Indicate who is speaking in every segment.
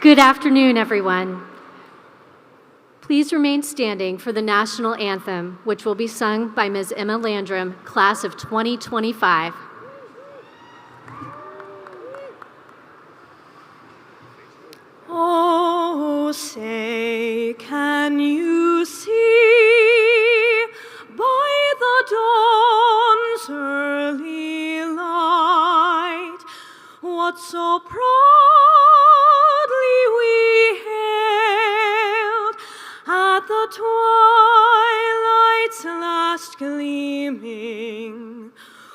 Speaker 1: Good afternoon, everyone. Please remain standing for the national anthem, which will be sung by Ms. Emma Landrum, class of 2025.
Speaker 2: Oh, say, can you see by the dawn's early light what so proudly we hailed at the twilight's last gleaming,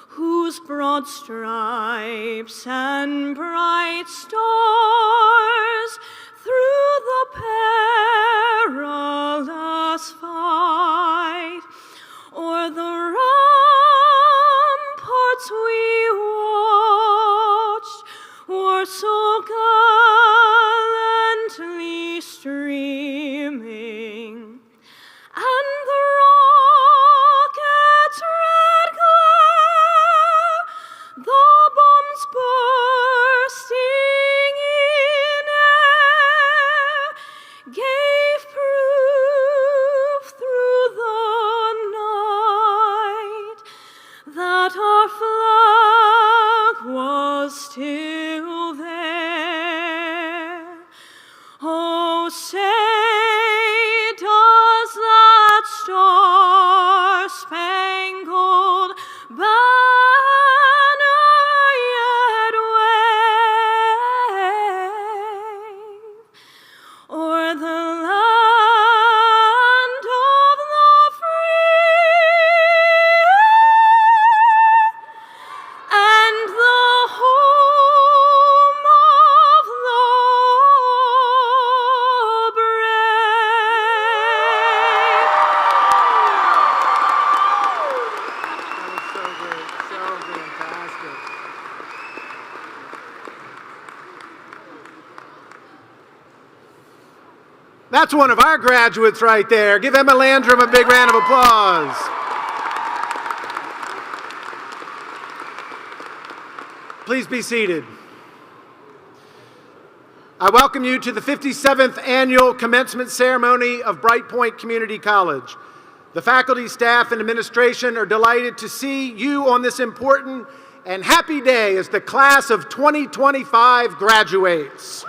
Speaker 2: whose broad stripes and bright stars through the perilous fight o'er the ramparts we watched were so gallantly streaming, and the rocket's red glare, the bombs bursting in air, gave proof through the night that our flag was still there. Oh, say, does that star-spangled banner yet wave o'er the land of the free and the home of the brave?
Speaker 3: That was so great, so fantastic. That's one of our graduates right there. Give Emma Landrum a big round of applause. Please be seated. I welcome you to the 57th Annual Commencement Ceremony of Brightpoint Community College. The faculty, staff, and administration are delighted to see you on this important and happy day as the class of 2025 graduates.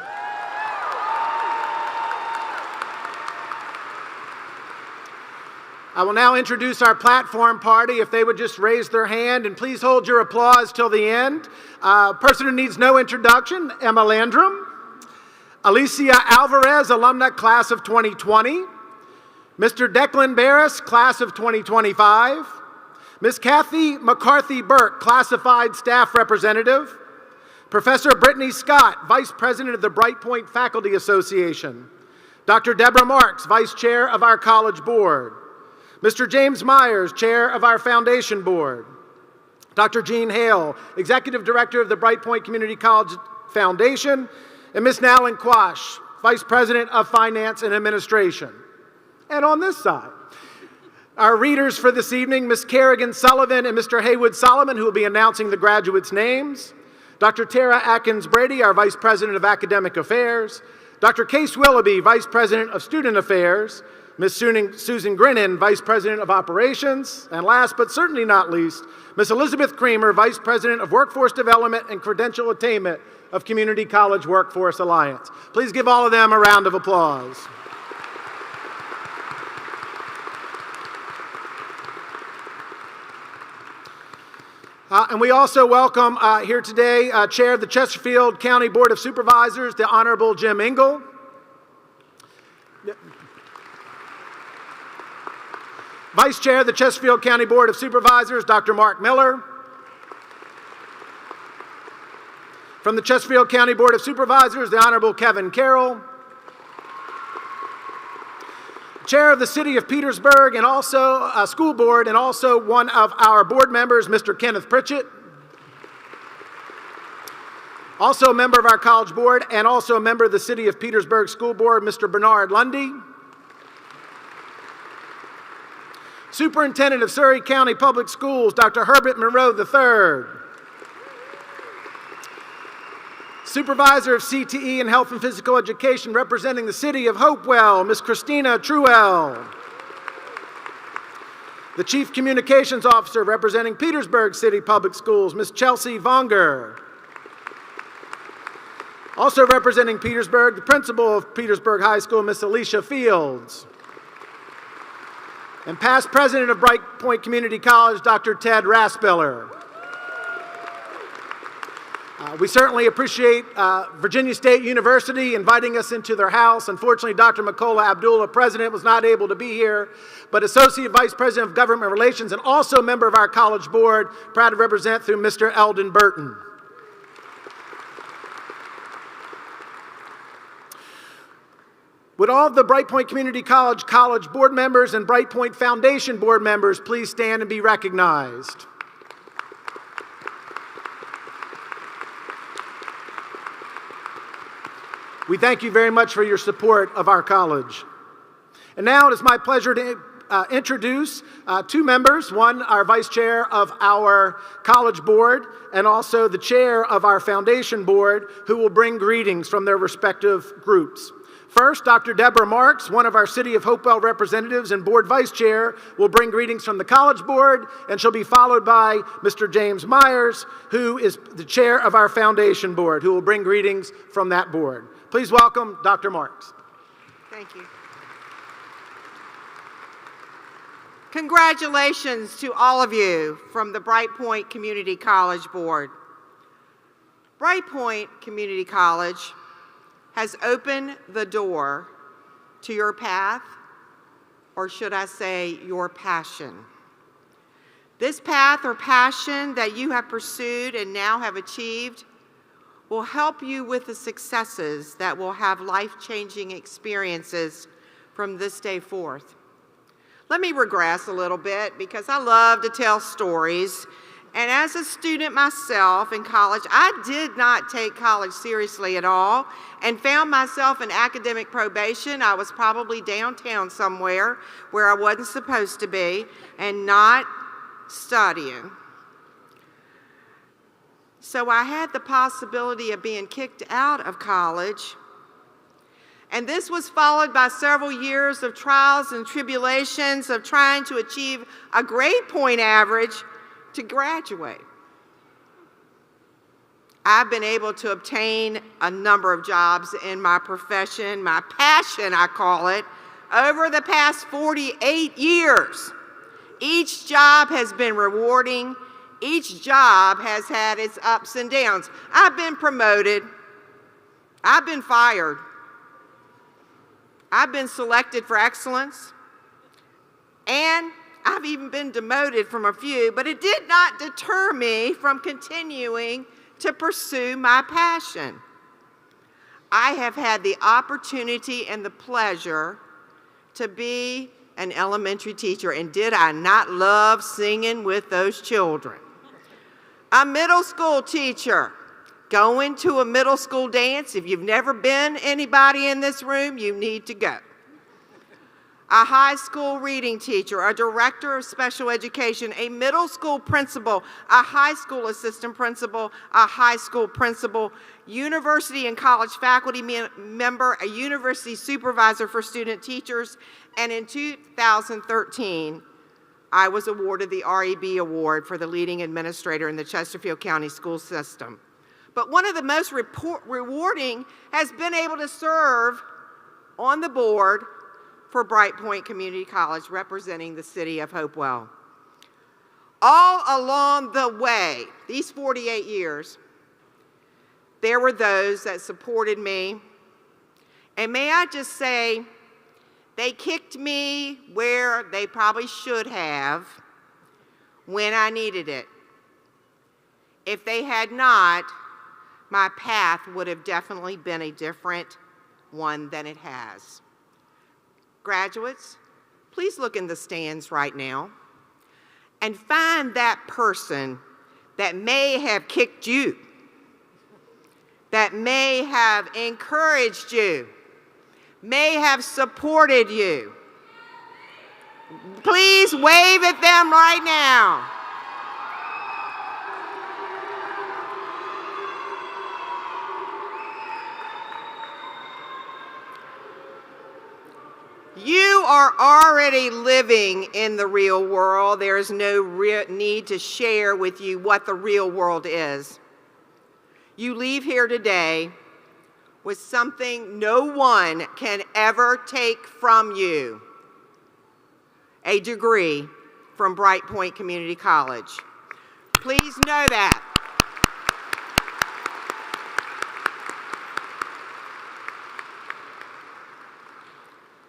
Speaker 3: I will now introduce our platform party. If they would just raise their hand, and please hold your applause till the end. Person who needs no introduction, Emma Landrum. Alicia Alvarez, alumna, class of 2020. Mr. Declan Barris, class of 2025. Ms. Kathy McCarthy Burke, classified staff representative. Professor Brittany Scott, vice president of the Brightpoint Faculty Association. Dr. Deborah Marks, vice chair of our college board. Mr. James Myers, chair of our foundation board. Dr. Jean Hale, executive director of the Brightpoint Community College Foundation. And Ms. Nalin Quash, vice president of finance and administration. And on this side, our readers for this evening, Ms. Kerrigan Sullivan and Mr. Haywood Solomon, who will be announcing the graduates' names. Dr. Tara Atkins Brady, our vice president of academic affairs. Dr. Case Willoughby, vice president of student affairs. Ms. Susan Grinnan, Vice President of Operations, and last but certainly not least, Ms. Elizabeth Creamer, Vice President of Workforce Development and Credential Attainment of Community College Workforce Alliance. Please give all of them a round of applause. And we also welcome here today Chair of the Chesterfield County Board of Supervisors, the Honorable Jim Engel. Vice Chair of the Chesterfield County Board of Supervisors, Dr. Mark Miller. From the Chesterfield County Board of Supervisors, the Honorable Kevin Carroll. Chair of the City of Petersburg and also School Board, and also one of our board members, Mr. Kenneth Pritchett. Also a member of our College Board and also a member of the City of Petersburg School Board, Mr. Bernard Lundy. Superintendent of Surrey County Public Schools, Dr. Herbert Monroe III. Supervisor of CTE and Health and Physical Education representing the City of Hopewell, Ms. Christina Truell. The Chief Communications Officer representing Petersburg City Public Schools, Ms. Chelsea Vonger. Also representing Petersburg, the Principal of Petersburg High School, Ms. Alicia Fields. And past President of Brightpoint Community College, Dr. Ted Raspiller. We certainly appreciate Virginia State University inviting us into their house. Unfortunately, Dr. Makola Abdullah, President, was not able to be here, but Associate Vice President of Government Relations and also member of our College Board, proud to represent through Mr. Eldon Burton. Would all of the Brightpoint Community College Board members and Brightpoint Foundation Board members please stand and be recognized? We thank you very much for your support of our college. And now it is my pleasure to introduce two members, one our Vice Chair of our College Board and also the Chair of our Foundation Board, who will bring greetings from their respective groups. First, Dr. Deborah Marks, one of our City of Hopewell representatives and Board Vice Chair, will bring greetings from the College Board, and she'll be followed by Mr. James Myers, who is the Chair of our Foundation Board, who will bring greetings from that board. Please welcome Dr. Marks.
Speaker 4: Thank you. Congratulations to all of you from the Brightpoint Community College Board. Brightpoint Community College has opened the door to your path, or should I say, your passion. This path or passion that you have pursued and now have achieved will help you with the successes that will have life-changing experiences from this day forth. Let me regress a little bit because I love to tell stories. And as a student myself in college, I did not take college seriously at all and found myself in academic probation. I was probably downtown somewhere where I wasn't supposed to be and not studying. So I had the possibility of being kicked out of college. And this was followed by several years of trials and tribulations of trying to achieve a grade point average to graduate. I've been able to obtain a number of jobs in my profession, my passion I call it, over the past 48 years. Each job has been rewarding. Each job has had its ups and downs. I've been promoted. I've been fired. I've been selected for excellence. And I've even been demoted from a few, but it did not deter me from continuing to pursue my passion. I have had the opportunity and the pleasure to be an elementary teacher, and did I not love singing with those children? A middle school teacher, going to a middle school dance. If you've never been anybody in this room, you need to go. A high school reading teacher, a director of special education, a middle school principal, a high school assistant principal, a high school principal, university and college faculty member, a university supervisor for student teachers, and in 2013, I was awarded the REB Award for the leading administrator in the Chesterfield County school system. But one of the most rewarding has been able to serve on the board for Brightpoint Community College, representing the City of Hopewell. All along the way, these 48 years, there were those that supported me. And may I just say, they kicked me where they probably should have when I needed it. If they had not, my path would have definitely been a different one than it has. Graduates, please look in the stands right now and find that person that may have kicked you, that may have encouraged you, may have supported you. Please wave at them right now. You are already living in the real world. There is no need to share with you what the real world is. You leave here today with something no one can ever take from you: a degree from Brightpoint Community College. Please know that.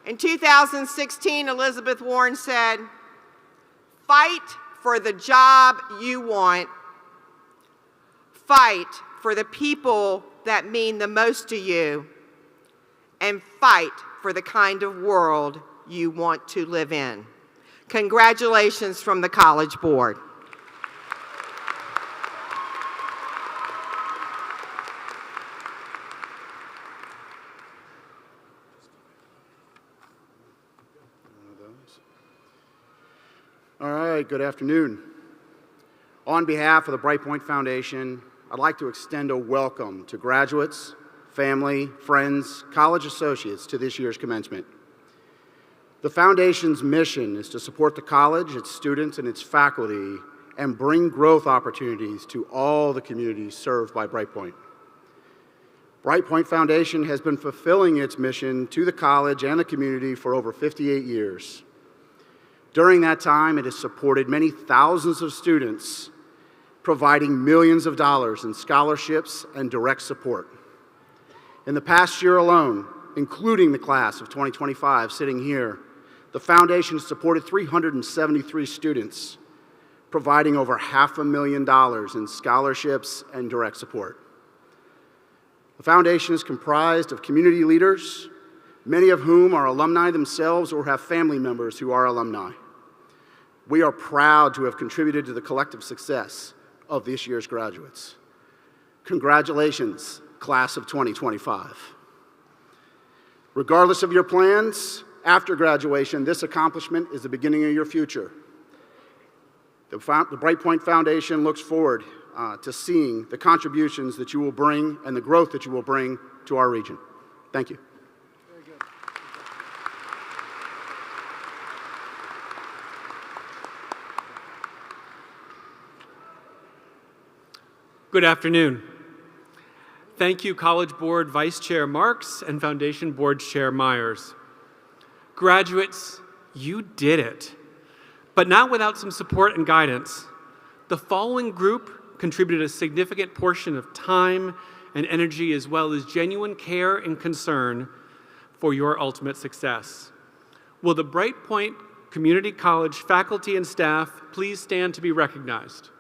Speaker 4: In 2016, Elizabeth Warren said, "Fight for the job you want. Fight for the people that mean the most to you. And fight for the kind of world you want to live in." Congratulations from the College Board.
Speaker 5: All right, good afternoon. On behalf of the Brightpoint Foundation, I'd like to extend a welcome to graduates, family, friends, college associates to this year's commencement. The Foundation's mission is to support the college, its students, and its faculty, and bring growth opportunities to all the communities served by Brightpoint. Brightpoint Foundation has been fulfilling its mission to the college and the community for over 58 years. During that time, it has supported many thousands of students, providing millions of dollars in scholarships and direct support. In the past year alone, including the class of 2025 sitting here, the Foundation has supported 373 students, providing over $500,000 in scholarships and direct support. The Foundation is comprised of community leaders, many of whom are alumni themselves or have family members who are alumni. We are proud to have contributed to the collective success of this year's graduates. Congratulations, class of 2025. Regardless of your plans, after graduation, this accomplishment is the beginning of your future. The Brightpoint Foundation looks forward to seeing the contributions that you will bring and the growth that you will bring to our region. Thank you.
Speaker 6: Good afternoon. Thank you, College Board Vice Chair Marks and Foundation Board Chair Myers. Graduates, you did it, but not without some support and guidance. The following group contributed a significant portion of time and energy, as well as genuine care and concern for your ultimate success. Will the Brightpoint Community College faculty and staff please stand to be recognized?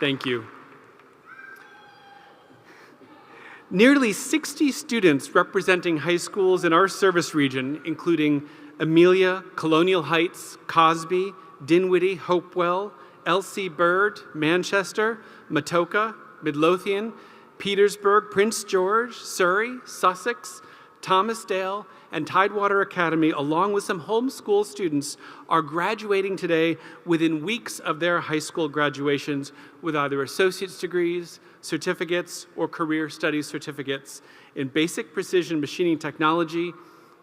Speaker 6: Thank you. Nearly 60 students representing high schools in our service region, including Amelia, Colonial Heights, Cosby, Dinwiddie, Hopewell, L.C. Bird, Manchester, Matoka, Midlothian, Petersburg, Prince George, Surrey, Sussex, Thomasdale, and Tidewater Academy, along with some homeschool students, are graduating today within weeks of their high school graduations with either associate's degrees, certificates, or career studies certificates in basic precision machining technology,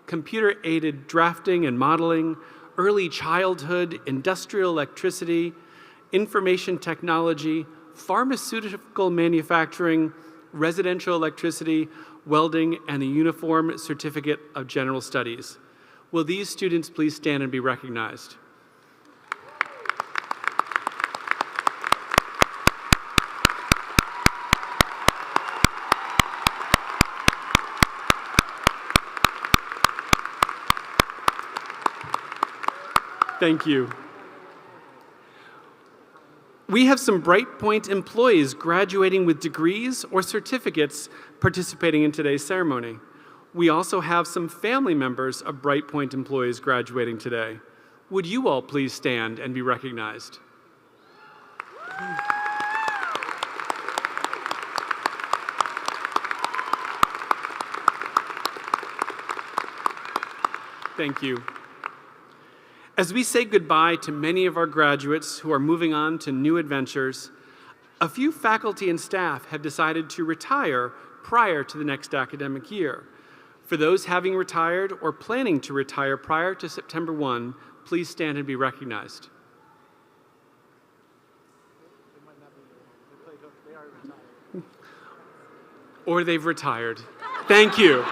Speaker 6: computer-aided drafting and modeling, early childhood, industrial electricity, information technology, pharmaceutical manufacturing, residential electricity, welding, and the Uniform Certificate of General Studies. Will these students please stand and be recognized? Thank you. We have some Brightpoint employees graduating with degrees or certificates participating in today's ceremony. We also have some family members of Brightpoint employees graduating today. Would you all please stand and be recognized? Thank you. As we say goodbye to many of our graduates who are moving on to new adventures, a few faculty and staff have decided to retire prior to the next academic year. For those having retired or planning to retire prior to September 1, please stand and be recognized. Or they've retired. Thank you.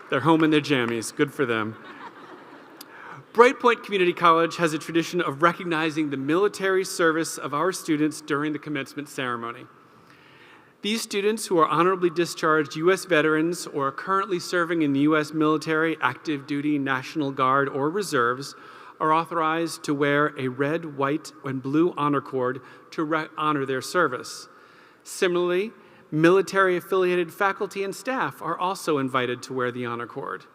Speaker 6: They're home in their jammies. Good for them. Brightpoint Community College has a tradition of recognizing the military service of our students during the commencement ceremony. These students who are honorably discharged U.S. veterans or are currently serving in the U.S. military, active duty, National Guard, or reserves are authorized to wear a red, white, and blue honor cord to honor their service. Similarly, military-affiliated faculty and staff are also invited to wear the honor cord.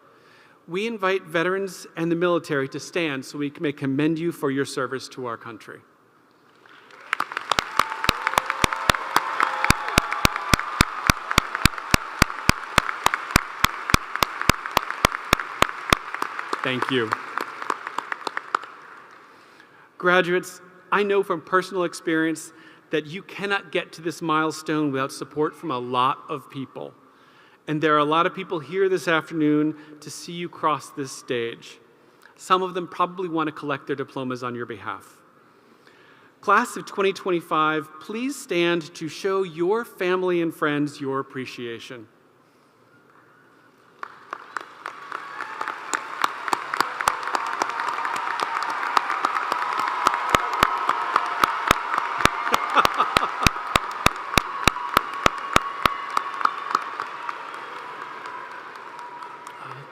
Speaker 6: We invite veterans and the military to stand so we may commend you for your service to our country. Thank you. Graduates, I know from personal experience that you cannot get to this milestone without support from a lot of people. And there are a lot of people here this afternoon to see you cross this stage. Some of them probably want to collect their diplomas on your behalf. Class of 2025, please stand to show your family and friends your appreciation.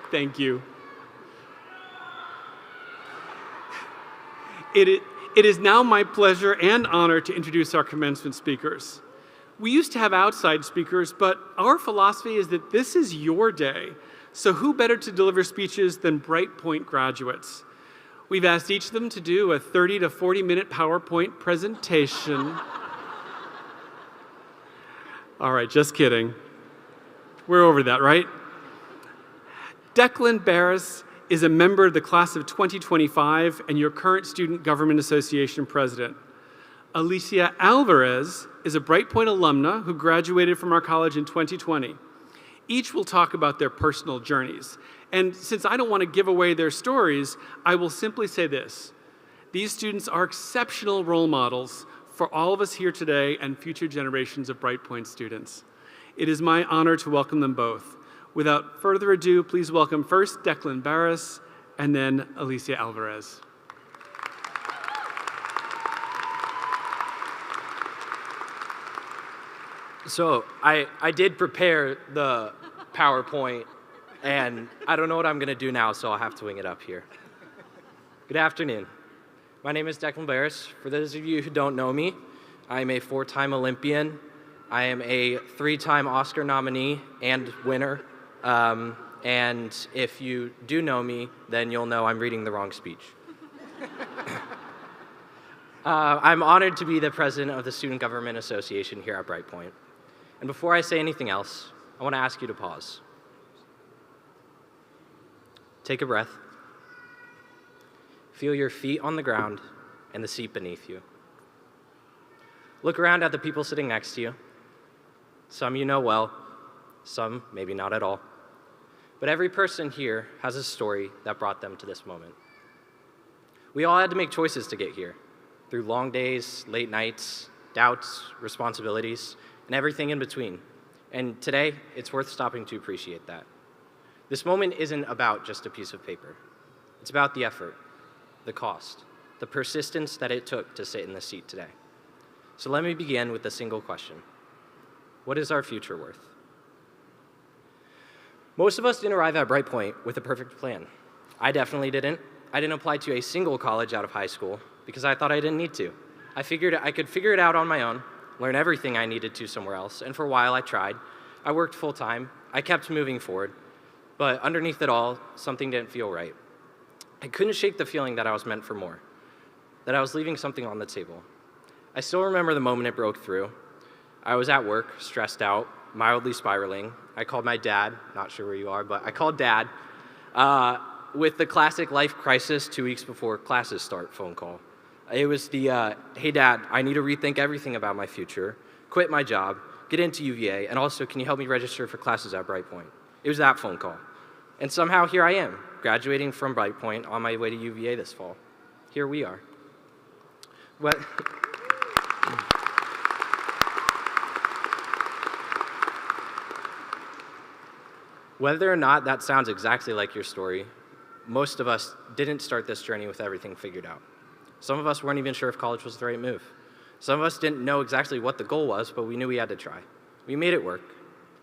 Speaker 6: Thank you. It is now my pleasure and honor to introduce our commencement speakers. We used to have outside speakers, but our philosophy is that this is your day, so who better to deliver speeches than Brightpoint graduates? We've asked each of them to do a 30 to 40-minute PowerPoint presentation. All right, just kidding. We're over that, right? Declan Barris is a member of the class of 2025 and your current Student Government Association president. Alicia Alvarez is a Brightpoint alumna who graduated from our college in 2020. Each will talk about their personal journeys. And since I don't want to give away their stories, I will simply say this. These students are exceptional role models for all of us here today and future generations of Brightpoint students. It is my honor to welcome them both. Without further ado, please welcome first Declan Barris and then Alicia Alvarez.
Speaker 7: So I did prepare the PowerPoint, and I don't know what I'm going to do now, so I'll have to wing it up here. Good afternoon. My name is Declan Barris. For those of you who don't know me, I am a 4-time Olympian. I am a 3-time Oscar nominee and winner. And if you do know me, then you'll know I'm reading the wrong speech. I'm honored to be the president of the Student Government Association here at Brightpoint. And before I say anything else, I want to ask you to pause. Take a breath. Feel your feet on the ground and the seat beneath you. Look around at the people sitting next to you. Some you know well, some maybe not at all. But every person here has a story that brought them to this moment. We all had to make choices to get here, through long days, late nights, doubts, responsibilities, and everything in between. And today, it's worth stopping to appreciate that. This moment isn't about just a piece of paper. It's about the effort, the cost, the persistence that it took to sit in this seat today. So let me begin with a single question. What is our future worth? Most of us didn't arrive at Brightpoint with a perfect plan. I definitely didn't. I didn't apply to a single college out of high school because I thought I didn't need to. I figured I could figure it out on my own, learn everything I needed to somewhere else, and for a while I tried. I worked full-time. I kept moving forward. But underneath it all, something didn't feel right. I couldn't shake the feeling that I was meant for more, that I was leaving something on the table. I still remember the moment it broke through. I was at work, stressed out, mildly spiraling, I called my dad, not sure where you are, but I called Dad, with the classic life crisis 2 weeks before classes start phone call. It was the, hey Dad, I need to rethink everything about my future, quit my job, get into UVA, and also can you help me register for classes at Brightpoint? It was that phone call. And somehow here I am, graduating from Brightpoint on my way to UVA this fall. Here we are. What? Whether or not that sounds exactly like your story, most of us didn't start this journey with everything figured out. Some of us weren't even sure if college was the right move. Some of us didn't know exactly what the goal was, but we knew we had to try. We made it work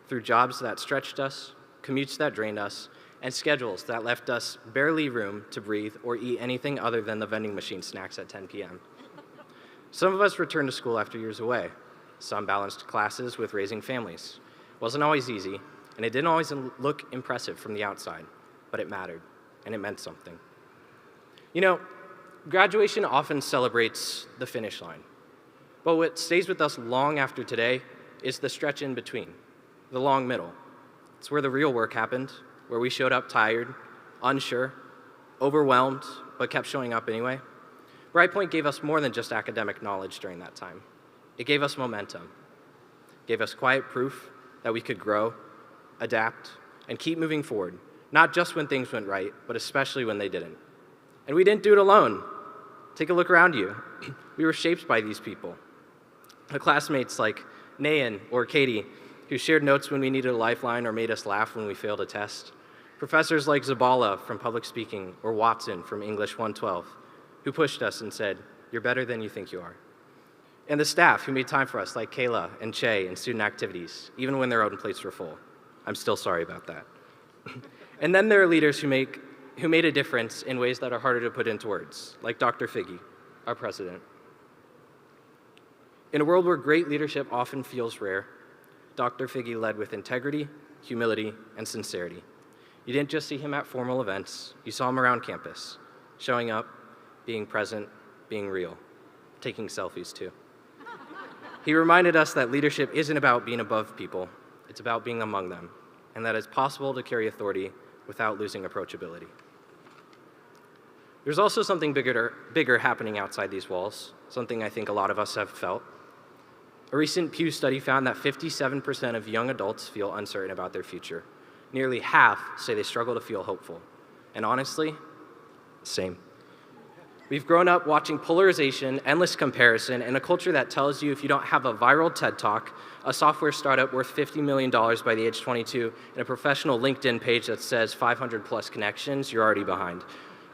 Speaker 7: through jobs that stretched us, commutes that drained us, and schedules that left us barely room to breathe or eat anything other than the vending machine snacks at 10 p.m. Some of us returned to school after years away. Some balanced classes with raising families. It wasn't always easy, and it didn't always look impressive from the outside, but it mattered, and it meant something. You know, graduation often celebrates the finish line, but what stays with us long after today is the stretch in between, the long middle. It's where the real work happened, where we showed up tired, unsure, overwhelmed, but kept showing up anyway. Brightpoint gave us more than just academic knowledge during that time. It gave us momentum, gave us quiet proof that we could grow, adapt, and keep moving forward, not just when things went right, but especially when they didn't. And we didn't do it alone. Take a look around you. We were shaped by these people. The classmates like Nayan or Katie, who shared notes when we needed a lifeline or made us laugh when we failed a test. Professors like Zabala from public speaking or Watson from English 112, who pushed us and said, "You're better than you think you are." And the staff who made time for us like Kayla and Che in student activities, even when their own plates were full. I'm still sorry about that. And then there are leaders who made a difference in ways that are harder to put into words, like Dr. Figge, our president. In a world where great leadership often feels rare, Dr. Figge led with integrity, humility, and sincerity. You didn't just see him at formal events, you saw him around campus, showing up, being present, being real, taking selfies too. He reminded us that leadership isn't about being above people, it's about being among them, and that it's possible to carry authority without losing approachability. There's also something bigger happening outside these walls, something I think a lot of us have felt. A recent Pew study found that 57% of young adults feel uncertain about their future. Nearly half say they struggle to feel hopeful. And honestly, same. We've grown up watching polarization, endless comparison, and a culture that tells you if you don't have a viral TED Talk, a software startup worth $50 million by the age 22, and a professional LinkedIn page that says 500 plus connections, you're already behind.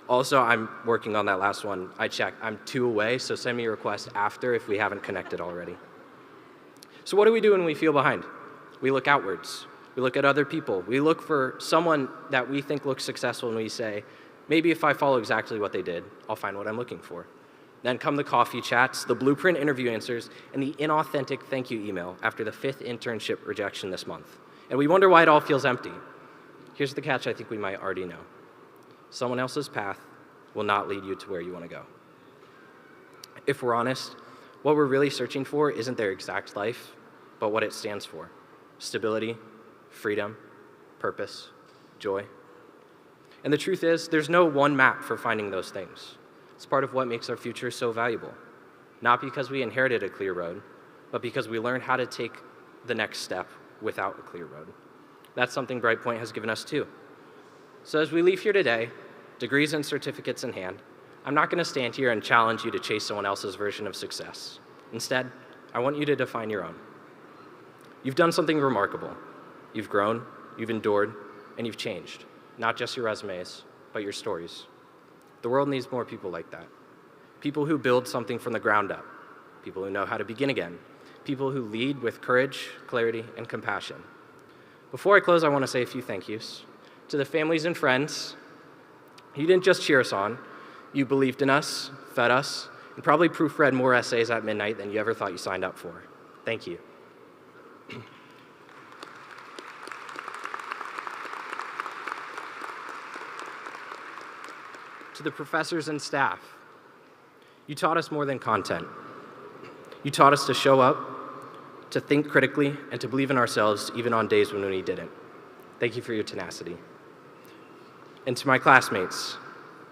Speaker 7: Also, I'm working on that last one. I checked. I'm 2 away, so send me a request after if we haven't connected already. So what do we do when we feel behind? We look outwards. We look at other people. We look for someone that we think looks successful, and we say, maybe if I follow exactly what they did, I'll find what I'm looking for. Then come the coffee chats, the blueprint interview answers, and the inauthentic thank you email after the 5th internship rejection this month. And we wonder why it all feels empty. Here's the catch I think we might already know. Someone else's path will not lead you to where you want to go. If we're honest, what we're really searching for isn't their exact life, but what it stands for. Stability, freedom, purpose, joy. And the truth is, there's no one map for finding those things. It's part of what makes our future so valuable. Not because we inherited a clear road, but because we learned how to take the next step without a clear road. That's something Brightpoint has given us too. So as we leave here today, degrees and certificates in hand, I'm not going to stand here and challenge you to chase someone else's version of success. Instead, I want you to define your own. You've done something remarkable. You've grown, you've endured, and you've changed. Not just your resumes, but your stories. The world needs more people like that. People who build something from the ground up. People who know how to begin again. People who lead with courage, clarity, and compassion. Before I close, I want to say a few thank yous. To the families and friends, you didn't just cheer us on. You believed in us, fed us, and probably proofread more essays at midnight than you ever thought you signed up for. Thank you. To the professors and staff, you taught us more than content. You taught us to show up, to think critically, and to believe in ourselves even on days when we didn't. Thank you for your tenacity. And to my classmates,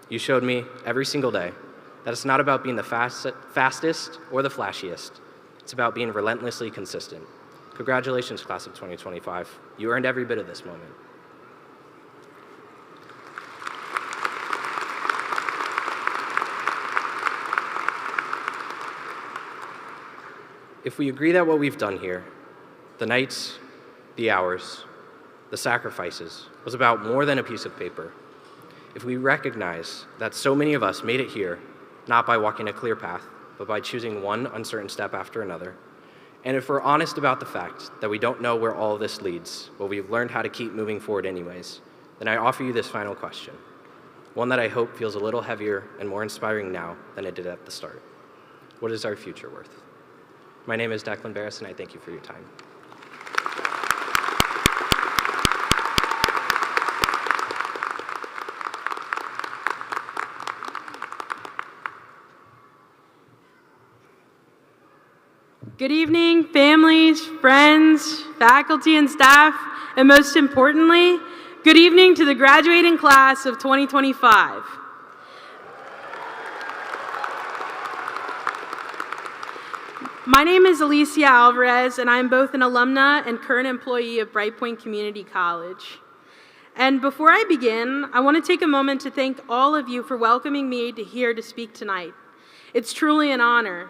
Speaker 7: you showed me every single day that it's not about being the fastest or the flashiest. It's about being relentlessly consistent. Congratulations, class of 2025. You earned every bit of this moment. If we agree that what we've done here, the nights, the hours, the sacrifices, was about more than a piece of paper, if we recognize that so many of us made it here, not by walking a clear path, but by choosing one uncertain step after another, and if we're honest about the fact that we don't know where all of this leads, but we've learned how to keep moving forward anyways, then I offer you this final question, one that I hope feels a little heavier and more inspiring now than it did at the start. What is our future worth? My name is Declan Barris, and I thank you for your time.
Speaker 2: Good evening, families, friends, faculty, and staff, and most importantly, good evening to the graduating class of 2025. My name is Alicia Alvarez, and I'm both an alumna and current employee of Brightpoint Community College. And before I begin, I want to take a moment to thank all of you for welcoming me here to speak tonight. It's truly an honor.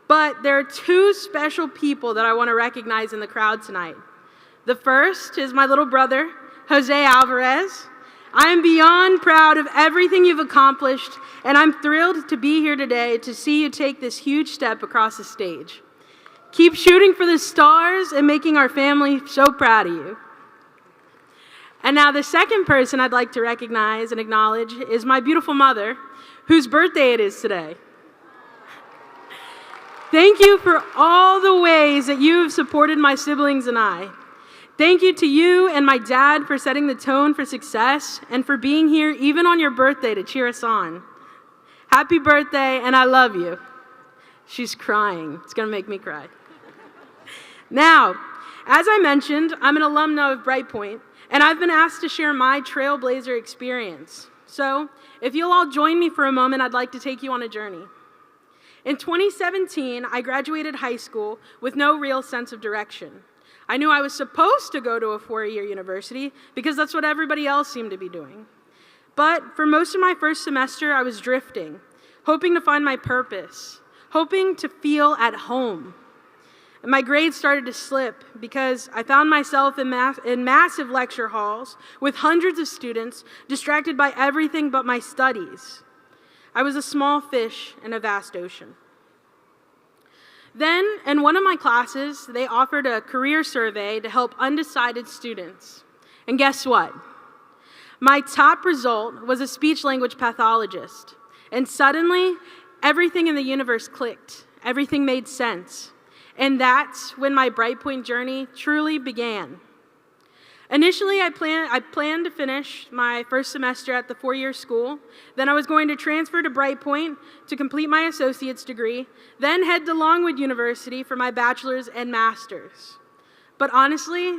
Speaker 2: But there are two special people that I want to recognize in the crowd tonight. The first is my little brother, Jose Alvarez. I am beyond proud of everything you've accomplished, and I'm thrilled to be here today to see you take this huge step across the stage. Keep shooting for the stars and making our family so proud of you. And now the second person I'd like to recognize and acknowledge is my beautiful mother, whose birthday it is today. Thank you for all the ways that you have supported my siblings and I. Thank you to you and my dad for setting the tone for success and for being here even on your birthday to cheer us on. Happy birthday, and I love you. She's crying. It's going to make me cry. Now, as I mentioned, I'm an alumna of Brightpoint, and I've been asked to share my trailblazer experience. So, if you'll all join me for a moment, I'd like to take you on a journey. In 2017, I graduated high school with no real sense of direction. I knew I was supposed to go to a four-year university because that's what everybody else seemed to be doing. But for most of my first semester, I was drifting, hoping to find my purpose, hoping to feel at home. And my grades started to slip because I found myself in massive lecture halls with hundreds of students distracted by everything but my studies. I was a small fish in a vast ocean. Then, in one of my classes, they offered a career survey to help undecided students. And guess what? My top result was a speech-language pathologist. And suddenly, everything in the universe clicked. Everything made sense. And that's when my Brightpoint journey truly began. Initially, I planned to finish my first semester at the four-year school. Then I was going to transfer to Brightpoint to complete my associate's degree, then head to Longwood University for my bachelor's and master's. But honestly,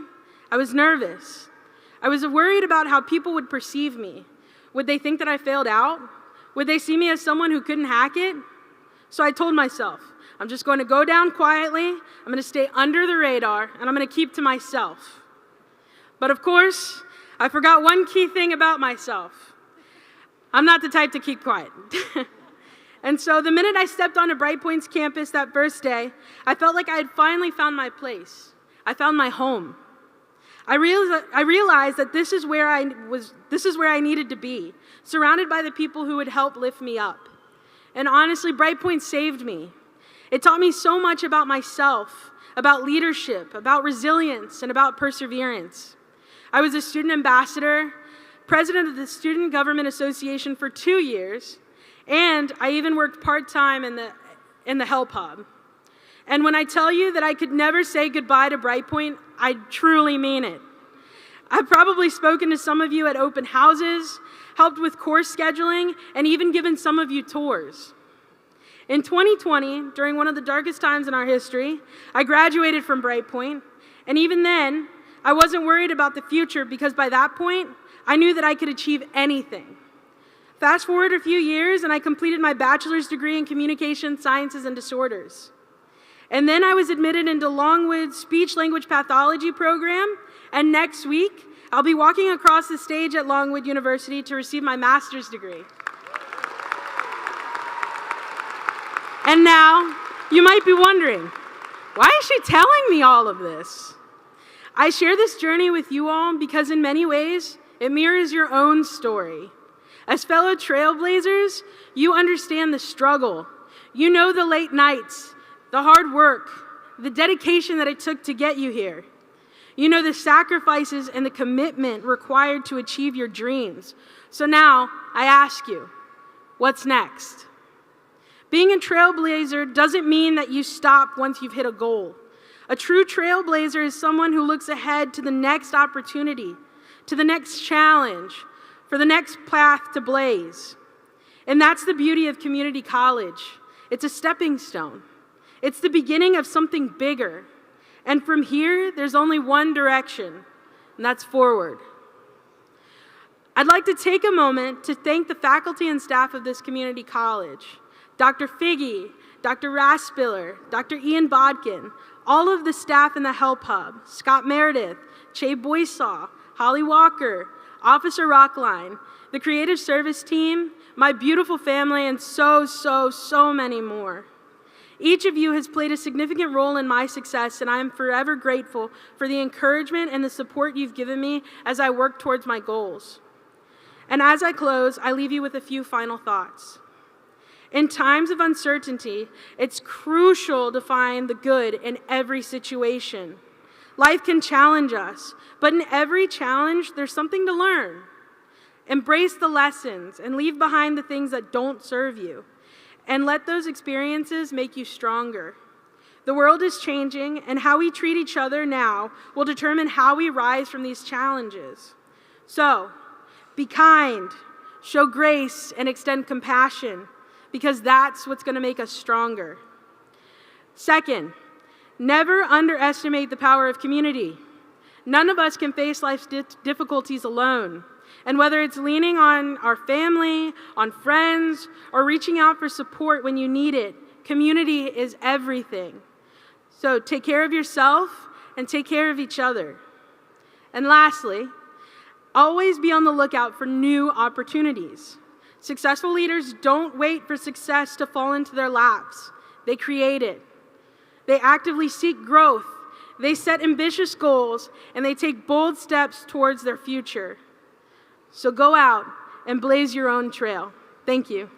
Speaker 2: I was nervous. I was worried about how people would perceive me. Would they think that I failed out? Would they see me as someone who couldn't hack it? So I told myself, I'm just going to go down quietly, I'm going to stay under the radar, and I'm going to keep to myself. But of course, I forgot one key thing about myself. I'm not the type to keep quiet. And so the minute I stepped onto Brightpoint's campus that first day, I felt like I had finally found my place. I found my home. I realized that this is where I needed to be, surrounded by the people who would help lift me up. And honestly, Brightpoint saved me. It taught me so much about myself, about leadership, about resilience, and about perseverance. I was a student ambassador, president of the Student Government Association for 2 years, and I even worked part-time in the Help Hub. And when I tell you that I could never say goodbye to Brightpoint, I truly mean it. I've probably spoken to some of you at open houses, helped with course scheduling, and even given some of you tours. In 2020, during one of the darkest times in our history, I graduated from Brightpoint, and even then, I wasn't worried about the future because by that point, I knew that I could achieve anything. Fast forward a few years, and I completed my bachelor's degree in communication sciences and disorders. And then I was admitted into Longwood's speech-language pathology program, and next week, I'll be walking across the stage at Longwood University to receive my master's degree. And now, you might be wondering, why is she telling me all of this? I share this journey with you all because in many ways, it mirrors your own story. As fellow trailblazers, you understand the struggle. You know the late nights, the hard work, the dedication that it took to get you here. You know the sacrifices and the commitment required to achieve your dreams. So now, I ask you, what's next? Being a trailblazer doesn't mean that you stop once you've hit a goal. A true trailblazer is someone who looks ahead to the next opportunity, to the next challenge, for the next path to blaze. And that's the beauty of community college. It's a stepping stone. It's the beginning of something bigger. And from here, there's only one direction, and that's forward. I'd like to take a moment to thank the faculty and staff of this community college. Dr. Figge, Dr. Raspiller, Dr. Ian Bodkin, all of the staff in the Help Hub, Scott Meredith, Che Boysaw, Holly Walker, Officer Rockline, the creative service team, my beautiful family, and so many more. Each of you has played a significant role in my success, and I am forever grateful for the encouragement and the support you've given me as I work towards my goals. And as I close, I leave you with a few final thoughts. In times of uncertainty, it's crucial to find the good in every situation. Life can challenge us, but in every challenge, there's something to learn. Embrace the lessons and leave behind the things that don't serve you. And let those experiences make you stronger. The world is changing, and how we treat each other now will determine how we rise from these challenges. So, be kind, show grace, and extend compassion, because that's what's going to make us stronger. Second, never underestimate the power of community. None of us can face life's difficulties alone. And whether it's leaning on our family, on friends, or reaching out for support when you need it, community is everything. So take care of yourself and take care of each other. And lastly, always be on the lookout for new opportunities. Successful leaders don't wait for success to fall into their laps. They create it. They actively seek growth. They set ambitious goals, and they take bold steps towards their future. So go out and blaze your own trail. Thank you.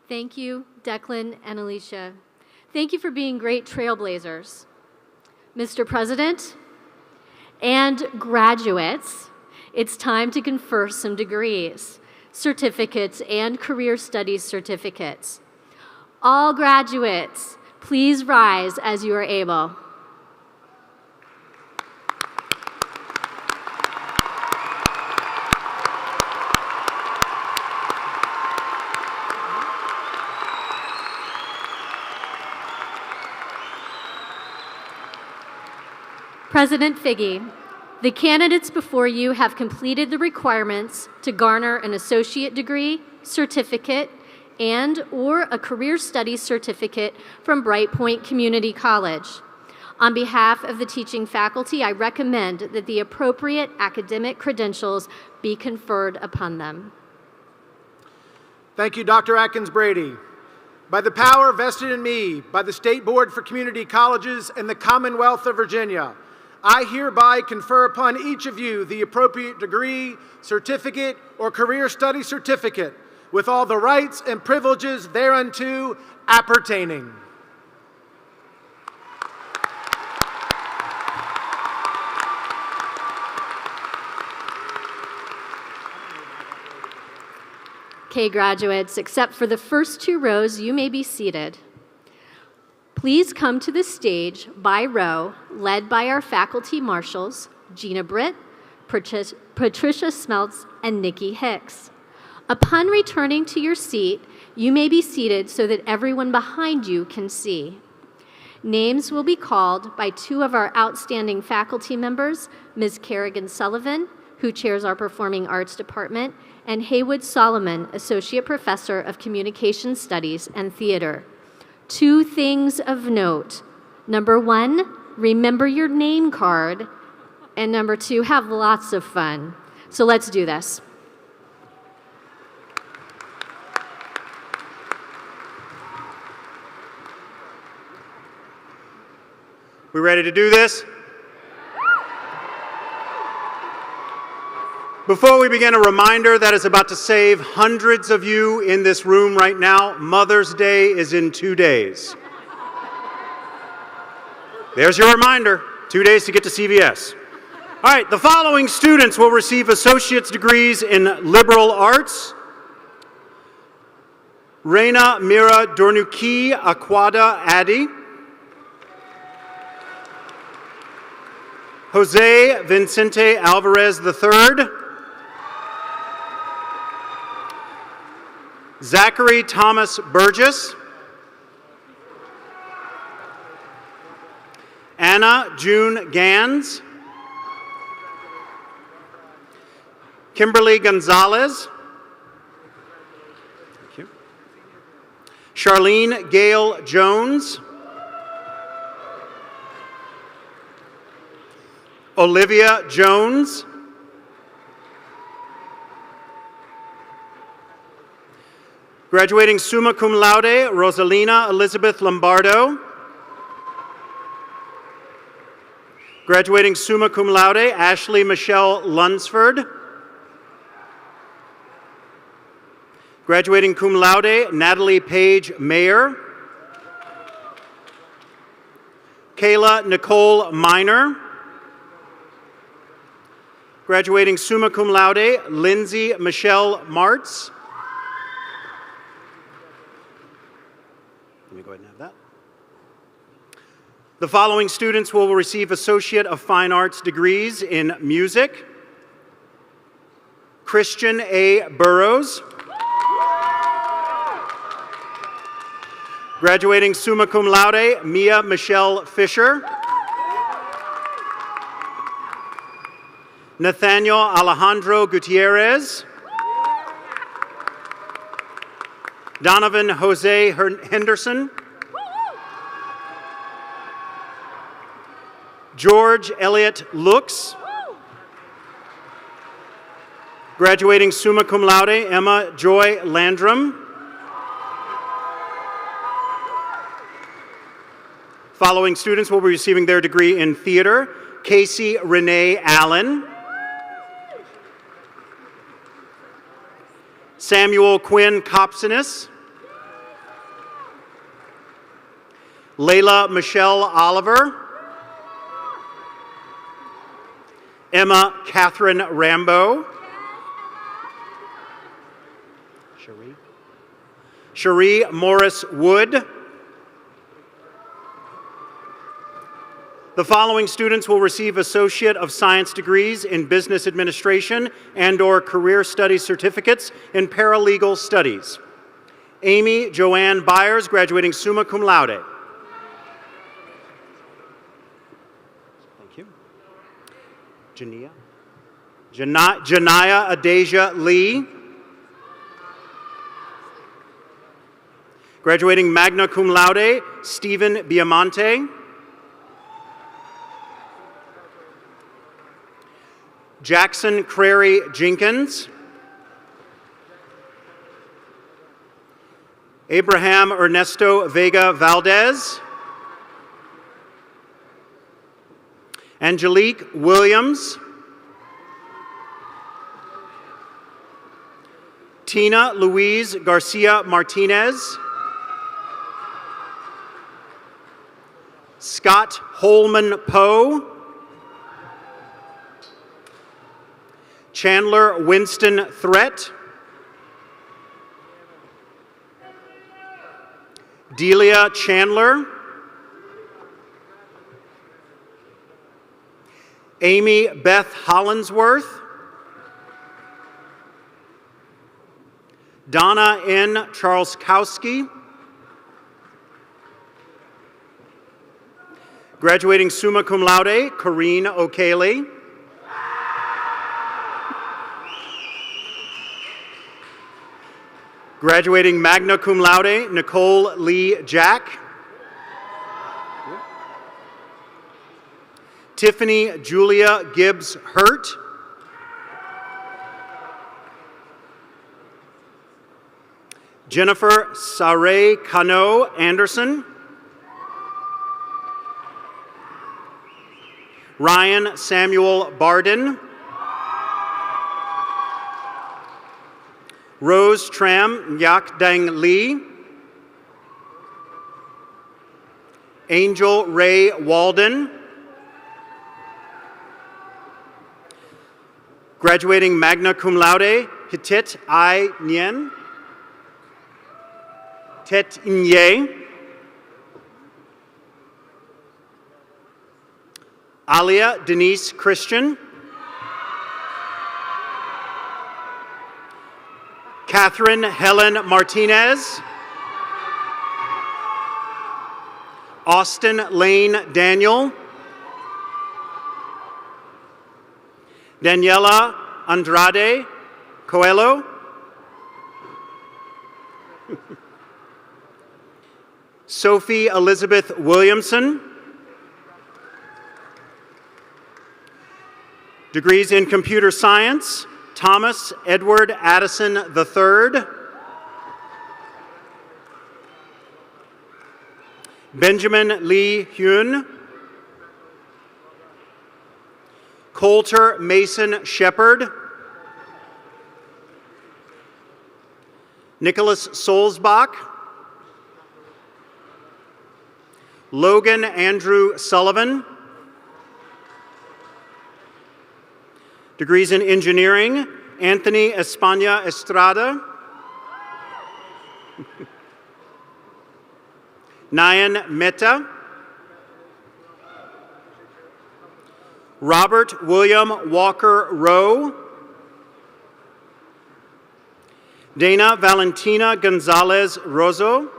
Speaker 1: Thank you, Declan and Alicia. Thank you for being great trailblazers. Mr. President and graduates, it's time to confer some degrees, certificates, and career studies certificates. All graduates, please rise as you are able. President Figge, the candidates before you have completed the requirements to garner an associate degree, certificate, and/or a career studies certificate from Brightpoint Community College. On behalf of the teaching faculty, I recommend that the appropriate academic credentials be conferred upon them.
Speaker 3: Thank you, Dr. Atkins-Brady. By the power vested in me by the State Board for Community Colleges and the Commonwealth of Virginia, I hereby confer upon each of you the appropriate degree, certificate, or career study certificate with all the rights and privileges thereunto appertaining.
Speaker 1: Okay, graduates, except for the first two rows, you may be seated. Please come to the stage by row, led by our faculty marshals, Gina Britt, Patricia Smeltz, and Nikki Hicks. Upon returning to your seat, you may be seated so that everyone behind you can see. Names will be called by two of our outstanding faculty members, Ms. Kerrigan Sullivan, who chairs our Performing Arts Department, and Haywood Solomon, Associate Professor of Communication Studies and Theater. Two things of note. Number one, remember your name card. And number two, have lots of fun. So let's do this.
Speaker 8: We ready to do this? Before we begin, a reminder that is about to save hundreds of you in this room right now. Mother's Day is in 2 days. There's your reminder, 2 days to get to CVS. All right, the following students will receive associate's degrees in liberal arts. Reina Mira Dornuki Aquada Addy. Jose Vicente Alvarez III. Zachary Thomas Burgess. Anna June Gans. Kimberly Gonzalez. Thank you. Charlene Gale Jones. Olivia Jones. Graduating summa cum laude, Rosalina Elizabeth Lombardo. Graduating summa cum laude, Ashley Michelle Lunsford. Graduating cum laude, Natalie Page Mayer. Kayla Nicole Miner. Graduating summa cum laude, Lindsay Michelle Martz. Let me go ahead and have that. The following students will receive Associate of Fine Arts degrees in music. Christian A. Burrows. Graduating summa cum laude, Mia Michelle Fisher. Nathaniel Alejandro Gutierrez. Donovan Jose Henderson. George Elliott Looks. Graduating summa cum laude, Emma Joy Landrum. Following students will be receiving their degree in theater. Casey Renee Allen. Samuel Quinn Copsinus. Layla Michelle Oliver. Emma Catherine Rambo. Cherie Morris Wood. The following students will receive Associate of Science degrees in Business Administration and/or Career Studies certificates in Paralegal Studies. Amy Joanne Byers, graduating summa cum laude. Thank you. Janaya Adasia Lee. Graduating magna cum laude, Stephen Biamonte. Jackson Crary Jenkins. Abraham Ernesto Vega Valdez. Angelique Williams. Tina Louise Garcia Martinez. Scott Holman Poe. Chandler Winston Threat. Delia Chandler. Amy Beth Hollinsworth. Donna N. Charleskowski. Graduating summa cum laude, Corrine O'Kaley. Graduating magna cum laude, Nicole Lee Jack. Tiffany Julia Gibbs Hurt. Jennifer Saray Cano Anderson. Ryan Samuel Barden. Rose Tram Nyak Dang Lee. Angel Ray Walden. Graduating magna cum laude, Hitit I Nyen. Tet Nye. Alia Denise Christian. Catherine Helen Martinez. Austin Lane Daniel. Daniela Andrade Coelho. Sophie Elizabeth Williamson. Degrees in computer science, Thomas Edward Addison III. Benjamin Lee Hyun. Coulter Mason Shepard. Nicholas Solzbach. Logan Andrew Sullivan. Degrees in engineering, Anthony España Estrada. Nayan Mehta. Robert William Walker Rowe. Dana Valentina Gonzalez Rozo.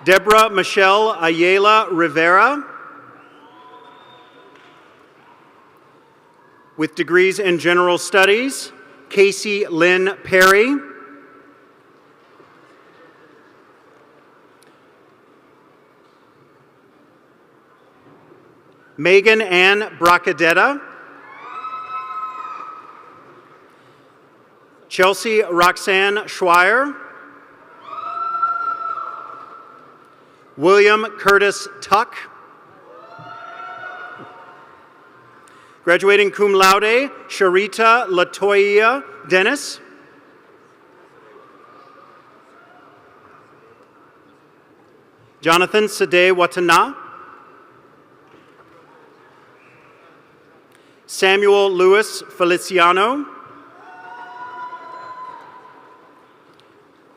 Speaker 8: Deborah Michelle Ayala Rivera. With degrees in general studies, Casey Lynn Perry. Megan Ann Bracadetta. Chelsea Roxanne Schweier. William Curtis Tuck. Graduating cum laude, Sharita Latoya Dennis. Jonathan Sade Watana. Samuel Lewis Feliciano.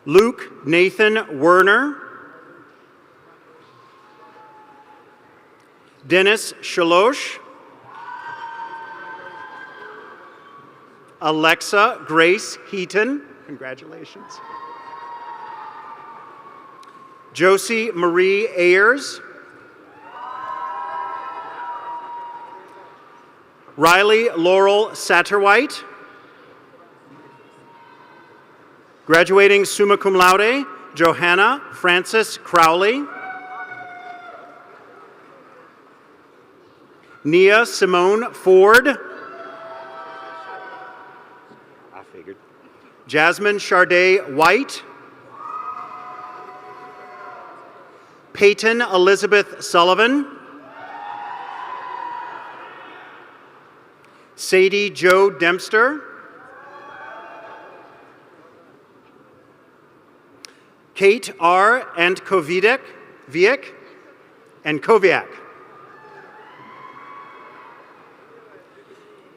Speaker 8: Luke Nathan Werner. Dennis Shalosh. Alexa Grace Heaton. Congratulations. Josie Marie Ayers. Riley Laurel Satterwhite. Graduating summa cum laude, Johanna Frances Crowley. Nia Simone Ford. I figured. Jasmine Charday White. Peyton Elizabeth Sullivan. Sadie Jo Dempster. Kate R. and Koviak and Koviak.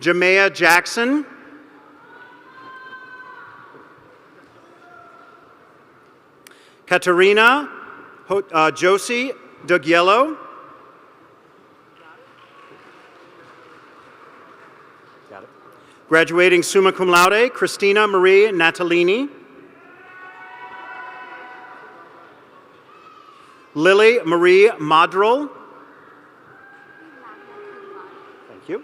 Speaker 8: Jamea Jackson. Katarina Josie Dugiello. Graduating summa cum laude, Christina Marie Natalini. Lily Marie Madrol. Thank you.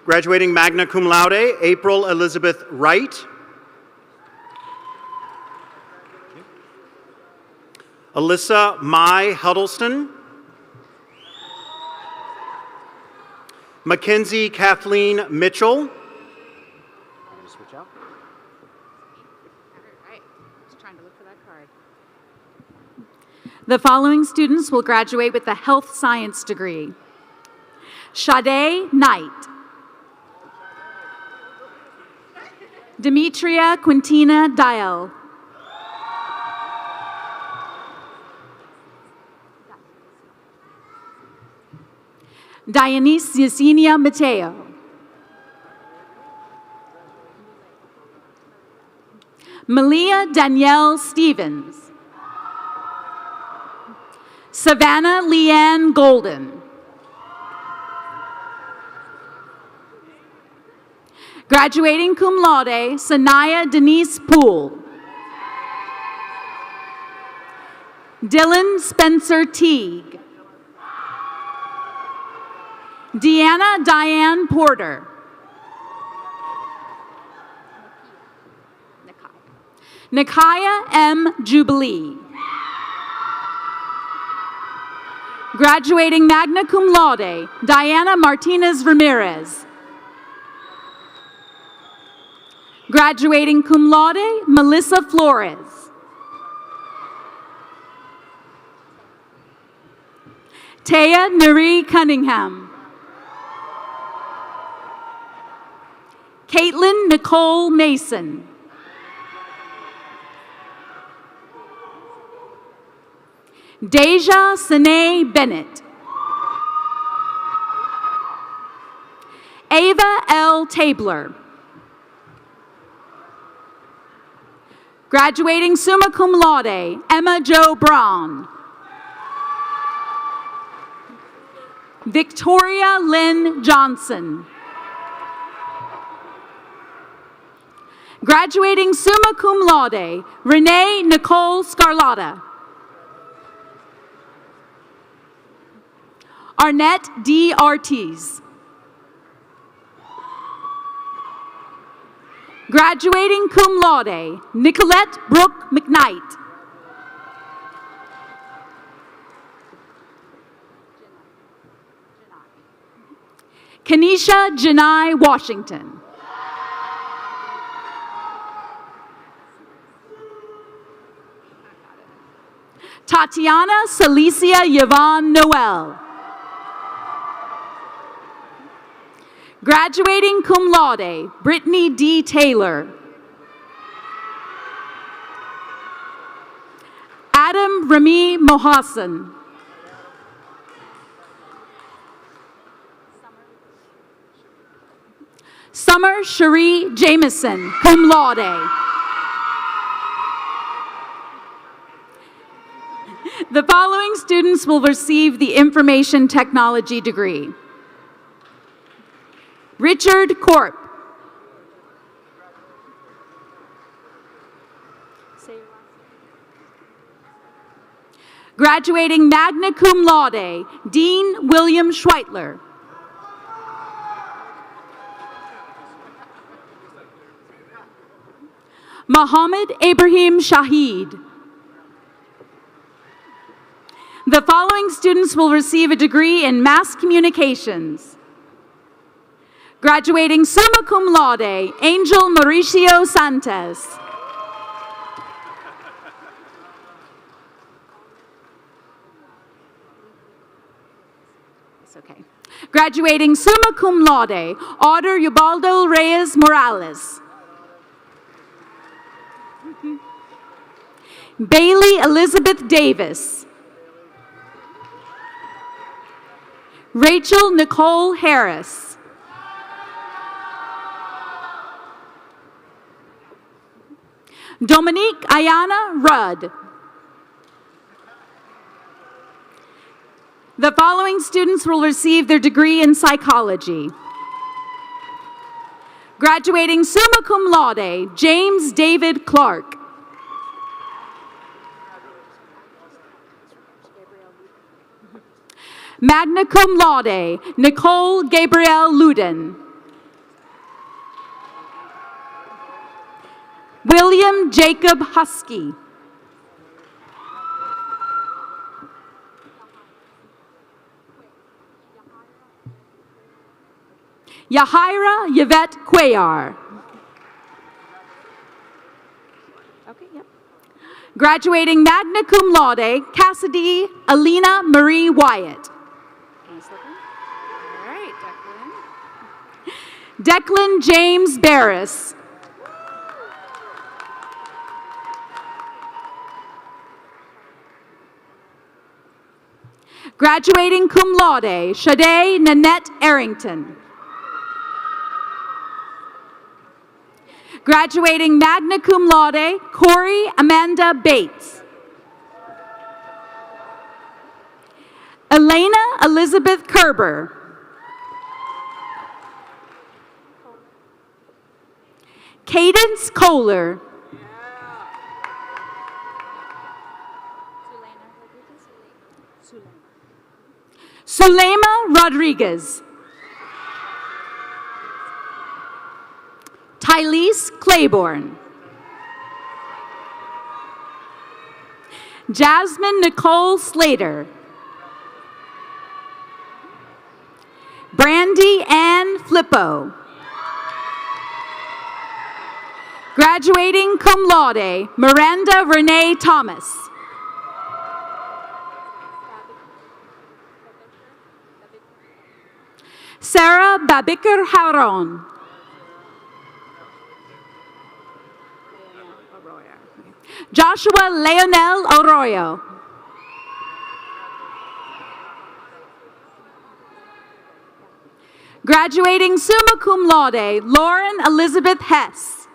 Speaker 8: Graduating magna cum laude, April Elizabeth Wright. Alyssa Mai Huddleston. Mackenzie Kathleen Mitchell. Switch out.
Speaker 9: The following students will graduate with a health science degree. Sade Knight. Demetria Quintina Dial. Dionyse Yesenia Mateo. Malia Danielle Stevens. Savannah Leanne Golden. Graduating cum laude, Sanaya Denise Poole. Dylan Spencer Teague. Deanna Diane Porter. Nikaya M. Jubilee. Graduating magna cum laude, Diana Martinez Ramirez. Graduating cum laude, Melissa Flores. Taya Marie Cunningham. Caitlin Nicole Mason. Deja Sine Bennett. Ava L. Tabler. Graduating summa cum laude, Emma Jo Braun. Victoria Lynn Johnson. Graduating summa cum laude, Renee Nicole Scarlotta. Arnett D. Ortiz. Graduating cum laude, Nicolette Brooke McKnight. Kenesha Janai Washington. Tatiana Celicia Yvonne Noel. Graduating cum laude, Brittany D. Taylor. Adam Rami Mohassan. Summer Cherie Jameson, cum laude. The following students will receive the Information Technology degree. Richard Corp. Graduating magna cum laude, Dean William Schweitler. Mohammed Ibrahim Shahid. The following students will receive a degree in Mass Communications. Graduating summa cum laude, Angel Mauricio Santos. It's okay. Graduating summa cum laude, Audrey Ubaldo Reyes Morales. Bailey Elizabeth Davis. Rachel Nicole Harris. Dominique Ayana Rudd. The following students will receive their degree in psychology. Graduating summa cum laude, James David Clark. Magna cum laude, Nicole Gabrielle Luden. William Jacob Husky. Yahira Yvette Cuellar. Graduating magna cum laude, Cassidy Alina Marie Wyatt. All right, Declan. Declan James Barris. Graduating cum laude, Shade Nanette Arrington. Graduating magna cum laude, Corey Amanda Bates. Elena Elizabeth Kerber. Cadence Kohler. Sulema Rodriguez. Tylese Claiborne. Jasmine Nicole Slater. Brandy Ann Flippo. Graduating cum laude, Miranda Renee Thomas. Sarah Babikar Haron. Joshua Leonel Arroyo. Graduating summa cum laude, Lauren Elizabeth Hess.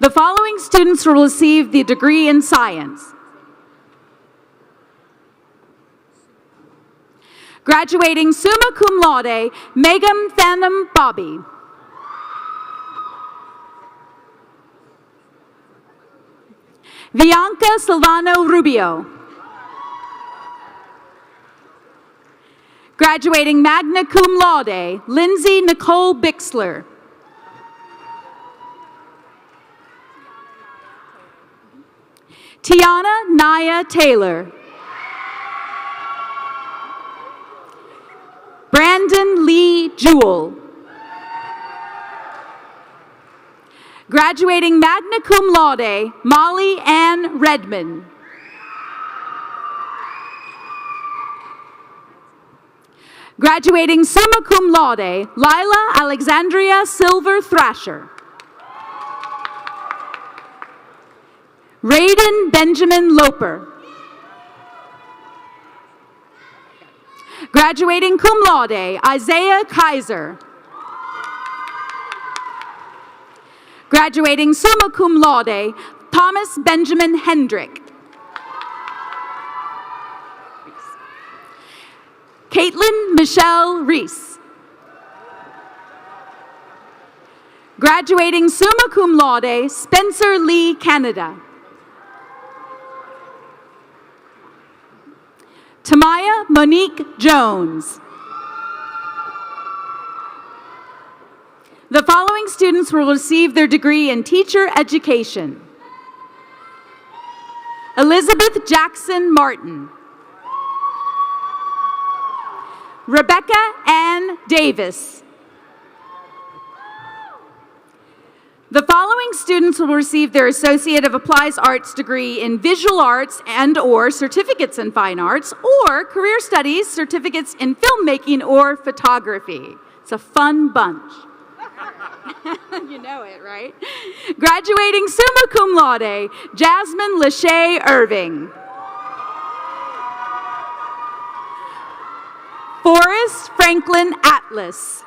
Speaker 9: The following students will receive the degree in science. Graduating summa cum laude, Megan Phantom Bobby. Bianca Silvano Rubio. Graduating magna cum laude, Lindsay Nicole Bixler. Tiana Naya Taylor. Brandon Lee Jewell. Graduating magna cum laude, Molly Ann Redman. Graduating summa cum laude, Lila Alexandria Silver Thrasher. Raiden Benjamin Loper. Graduating cum laude, Isaiah Kaiser. Graduating summa cum laude, Thomas Benjamin Hendrick. Caitlin Michelle Reese. Graduating summa cum laude, Spencer Lee Canada. Tamaya Monique Jones. The following students will receive their degree in teacher education. Elizabeth Jackson Martin. Rebecca Ann Davis. The following students will receive their Associate of Applied Arts degree in Visual Arts and/or Certificates in Fine Arts or Career Studies Certificates in Filmmaking or Photography. It's a fun bunch. You know it, right? Graduating summa cum laude, Jasmine Lachey Irving. Forrest Franklin Atlas.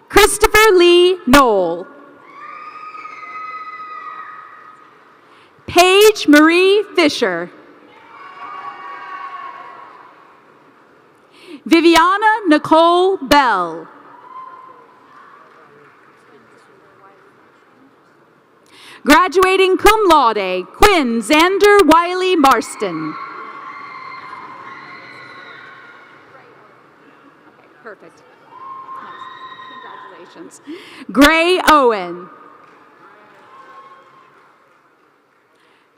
Speaker 9: Christopher Lee Knoll. Paige Marie Fisher. Viviana Nicole Bell. Graduating cum laude, Quinn Xander Wiley Marston. Okay, perfect. Nice. Congratulations. Gray Owen.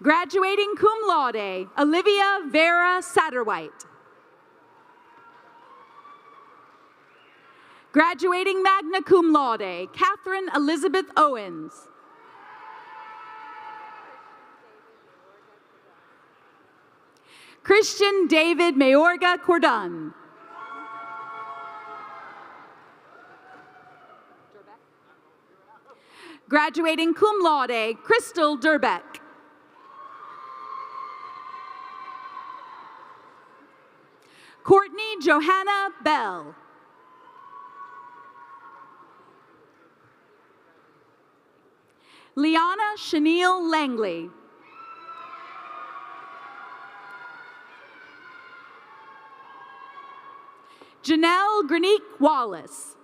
Speaker 9: Graduating cum laude, Olivia Vera Satterwhite. Graduating magna cum laude, Catherine Elizabeth Owens. Christian David Mayorga Cordon. Graduating cum laude, Crystal Durbeck. Courtney Johanna Bell. Liana Chenille Langley. Janelle Grenique Wallace.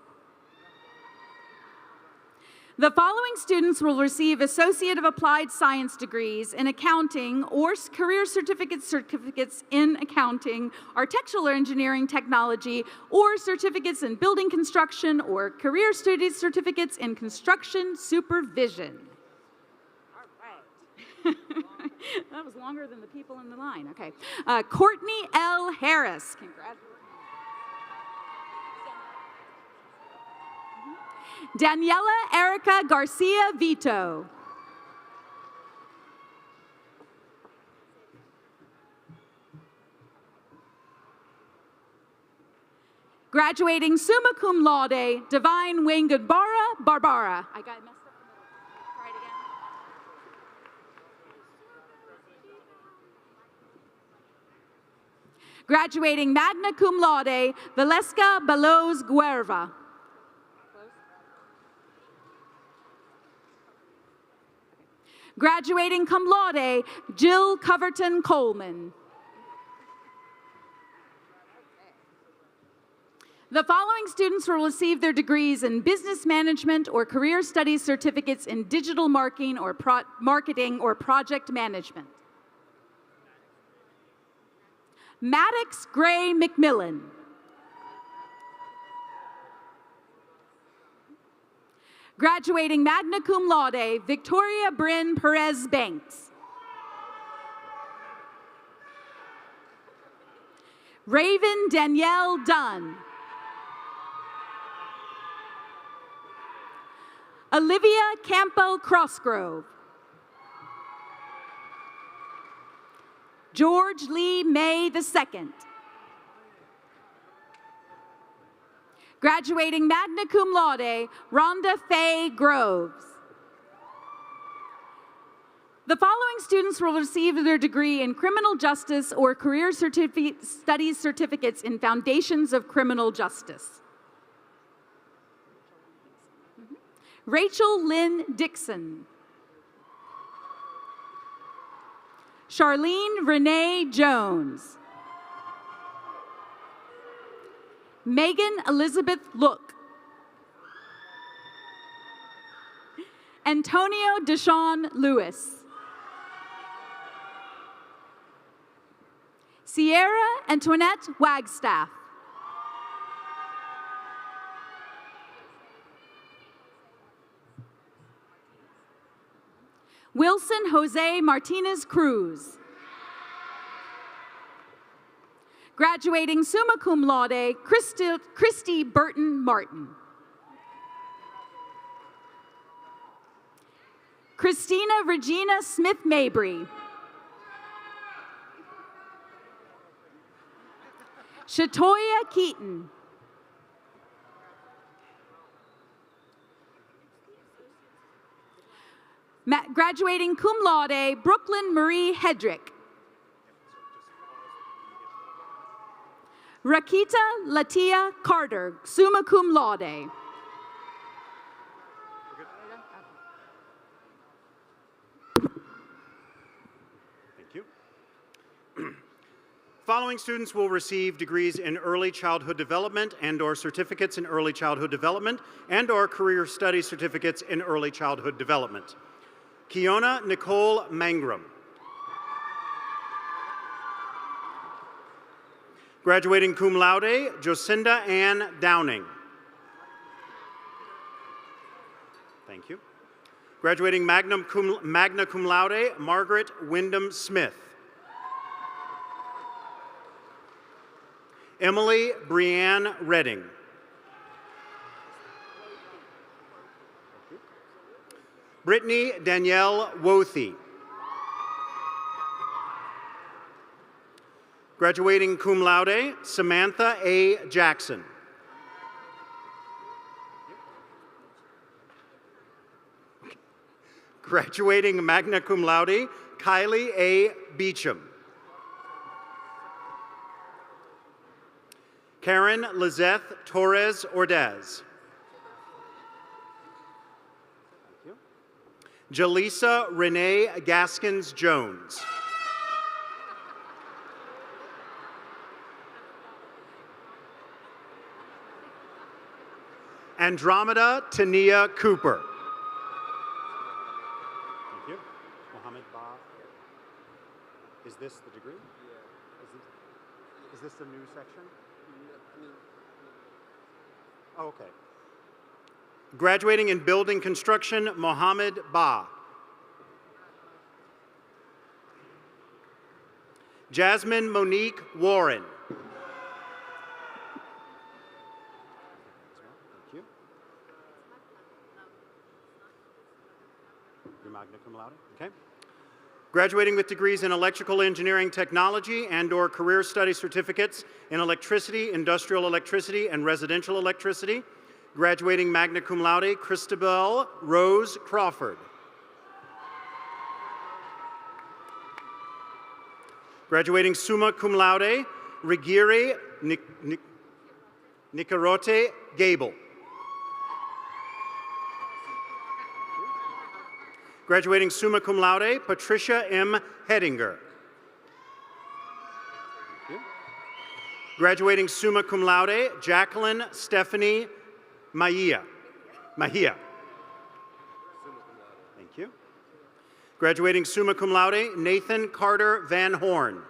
Speaker 9: The following students will receive Associate of Applied Science degrees in accounting or career certificates in accounting, architectural engineering technology, or certificates in building construction or career studies certificates in construction supervision. All right. That was longer than the people in the line. Okay. Courtney L. Harris. Congratulations. Daniela Erica Garcia Vito. Graduating summa cum laude, Divine Wingudbara Barbara. I got messed up in the middle. Try it again. Graduating magna cum laude, Valeska Balos Guerva. Graduating cum laude, Jill Coverton Coleman. The following students will receive their degrees in business management or career studies certificates in digital marketing or project management. Maddox Gray McMillan. Graduating magna cum laude, Victoria Bryn Perez Banks. Raven Danielle Dunn. Olivia Campo Crossgrove. George Lee May II. Graduating magna cum laude, Rhonda Faye Groves. The following students will receive their degree in criminal justice or career studies certificates in foundations of criminal justice. Rachel Lynn Dixon. Charlene Renee Jones. Megan Elizabeth Look. Antonio Deshawn Lewis. Sierra Antoinette Wagstaff. Wilson Jose Martinez Cruz. Graduating summa cum laude, Christy Burton Martin. Christina Regina Smith Mabry. Shatoya Keaton. Graduating cum laude, Brooklyn Marie Hedrick. Rakita Latia Carter, summa cum laude.
Speaker 8: Following students will receive degrees in early childhood development and/or certificates in early childhood development and/or career study certificates in early childhood development. Kiona Nicole Mangrum. Graduating cum laude, Jocinda Ann Downing. Thank you. Graduating magna cum laude, Margaret Wyndham Smith. Emily Brianne Redding. Brittany Danielle Wothy. Graduating cum laude, Samantha A. Jackson. Graduating magna cum laude, Kylie A. Beecham. Karen Lizeth Torres Ordaz. Jaleesa Renee Gaskins Jones. Andromeda Tania Cooper. Thank you. Mohammed Ba. Is this the degree? Is this the new section? Oh, okay. Graduating in building construction, Mohammed Ba. Jasmine Monique Warren. Thank you. Your magna cum laude? Okay. Graduating with degrees in electrical engineering technology and/or career study certificates in electricity, industrial electricity, and residential electricity. Graduating magna cum laude, Christabel Rose Crawford. Graduating summa cum laude, Rigiri Nicarote Gable. Graduating summa cum laude, Patricia M. Hedinger. Graduating summa cum laude, Jacqueline Stephanie Mahia. Thank you. Graduating summa cum laude, Nathan Carter Van Horn.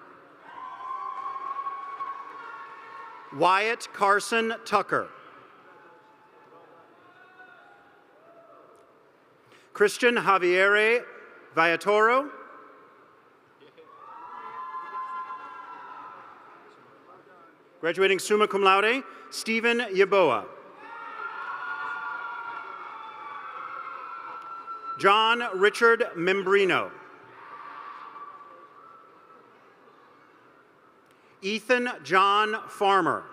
Speaker 8: Wyatt Carson Tucker. Christian Javiere Viatoro. Graduating summa cum laude, Stephen Yaboa. John Richard Membrino. Ethan John Farmer.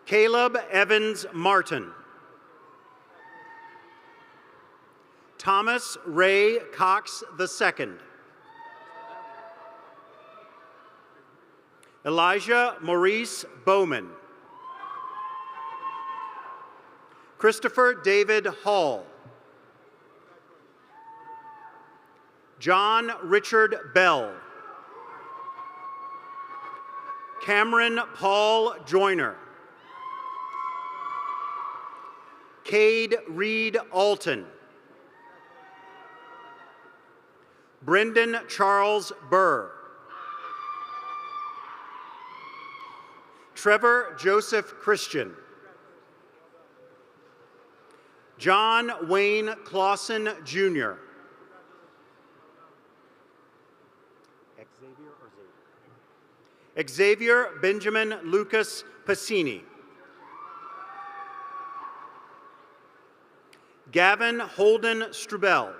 Speaker 8: Caleb Evans Martin. Thomas Ray Cox II. Elijah Maurice Bowman. Christopher David Hall. John Richard Bell. Cameron Paul Joyner. Cade Reed Alton. Brendan Charles Burr. Trevor Joseph Christian. John Wayne Clausen, Jr. Xavier Benjamin Lucas Pacini. Gavin Holden Strubel.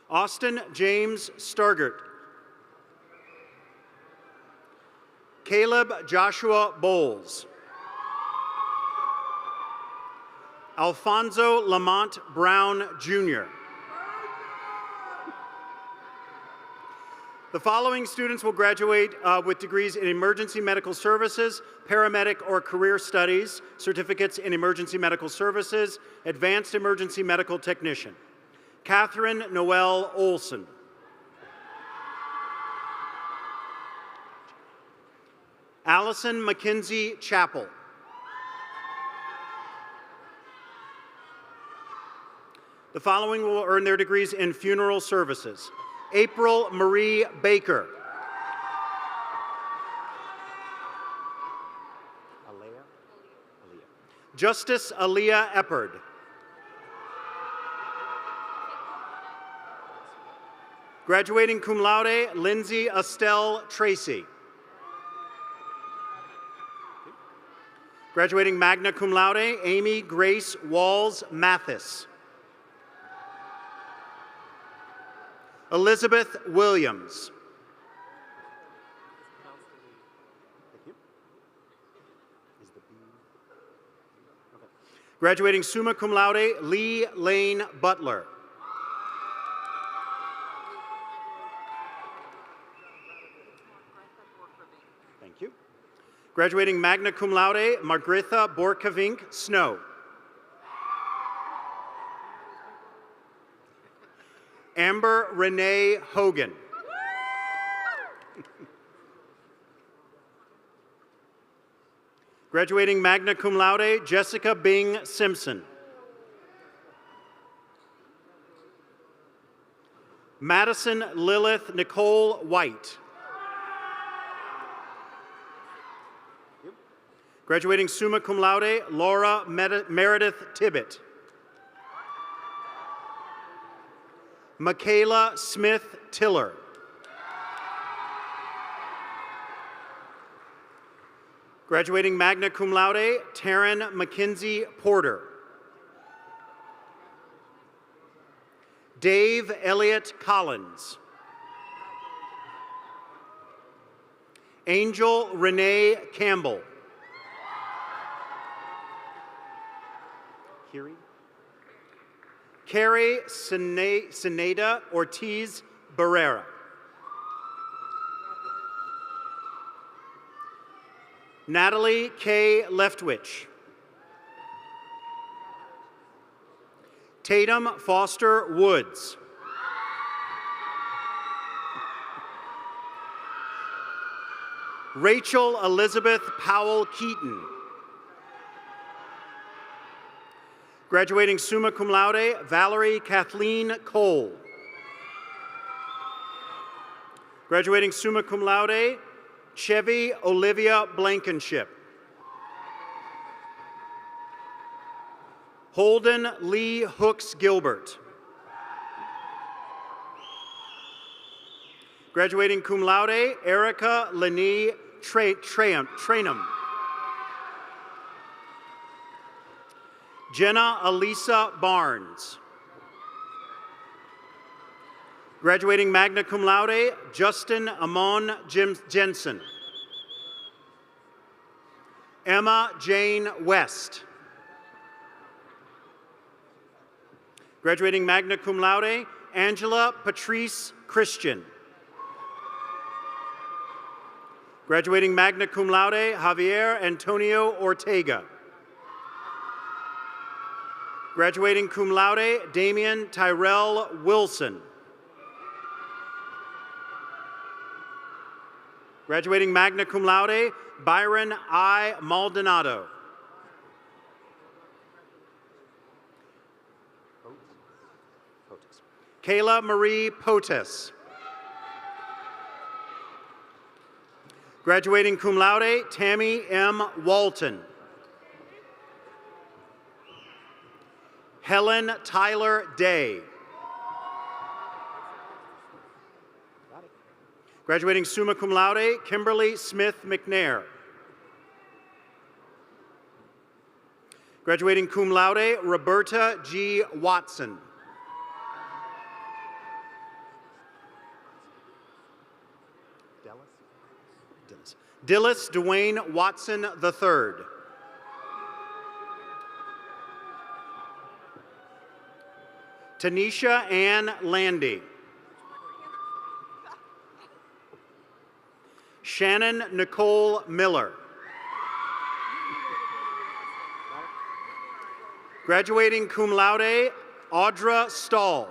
Speaker 8: Austin James Stargert. Caleb Joshua Bowles. Alfonso Lamont Brown, Jr. The following students will graduate with degrees in Emergency Medical Services, Paramedic or Career Studies, certificates in Emergency Medical Services, Advanced Emergency Medical Technician. Catherine Noel Olson. Allison Mackenzie Chappell. The following will earn their degrees in Funeral Services. April Marie Baker. Justice Aaliyah Eppard. Graduating cum laude, Lindsay Estelle Tracy. Graduating magna cum laude, Amy Grace Walls Mathis. Elizabeth Williams. Graduating summa cum laude, Lee Lane Butler. Thank you. Graduating magna cum laude, Margrethe Borkavink Snow. Amber Renee Hogan. Graduating magna cum laude, Jessica Bing Simpson. Madison Lilith Nicole White. Graduating summa cum laude, Laura Meredith Tibbett. Michaela Smith Tiller. Graduating magna cum laude, Taryn Mackenzie Porter. Dave Elliott Collins. Angel Renee Campbell. Carrie Sineda Ortiz Barrera. Natalie K. Leftwich. Tatum Foster Woods. Rachel Elizabeth Powell Keaton. Graduating summa cum laude, Valerie Kathleen Cole. Graduating summa cum laude, Chevy Olivia Blankenship. Holden Lee Hooks Gilbert. Graduating cum laude, Erica Lenie Trainum. Jenna Elisa Barnes. Graduating magna cum laude, Justin Amon Jensen. Emma Jane West. Graduating magna cum laude, Angela Patrice Christian. Graduating magna cum laude, Javier Antonio Ortega. Graduating cum laude, Damian Tyrell Wilson. Graduating magna cum laude, Byron I. Maldonado. Kayla Marie Potes. Graduating cum laude, Tammy M. Walton. Helen Tyler Day. Graduating summa cum laude, Kimberly Smith McNair. Graduating cum laude, Roberta G. Watson. Dillis Dwayne Watson III. Tanisha Ann Landy. Shannon Nicole Miller. Graduating cum laude, Audra Stahl.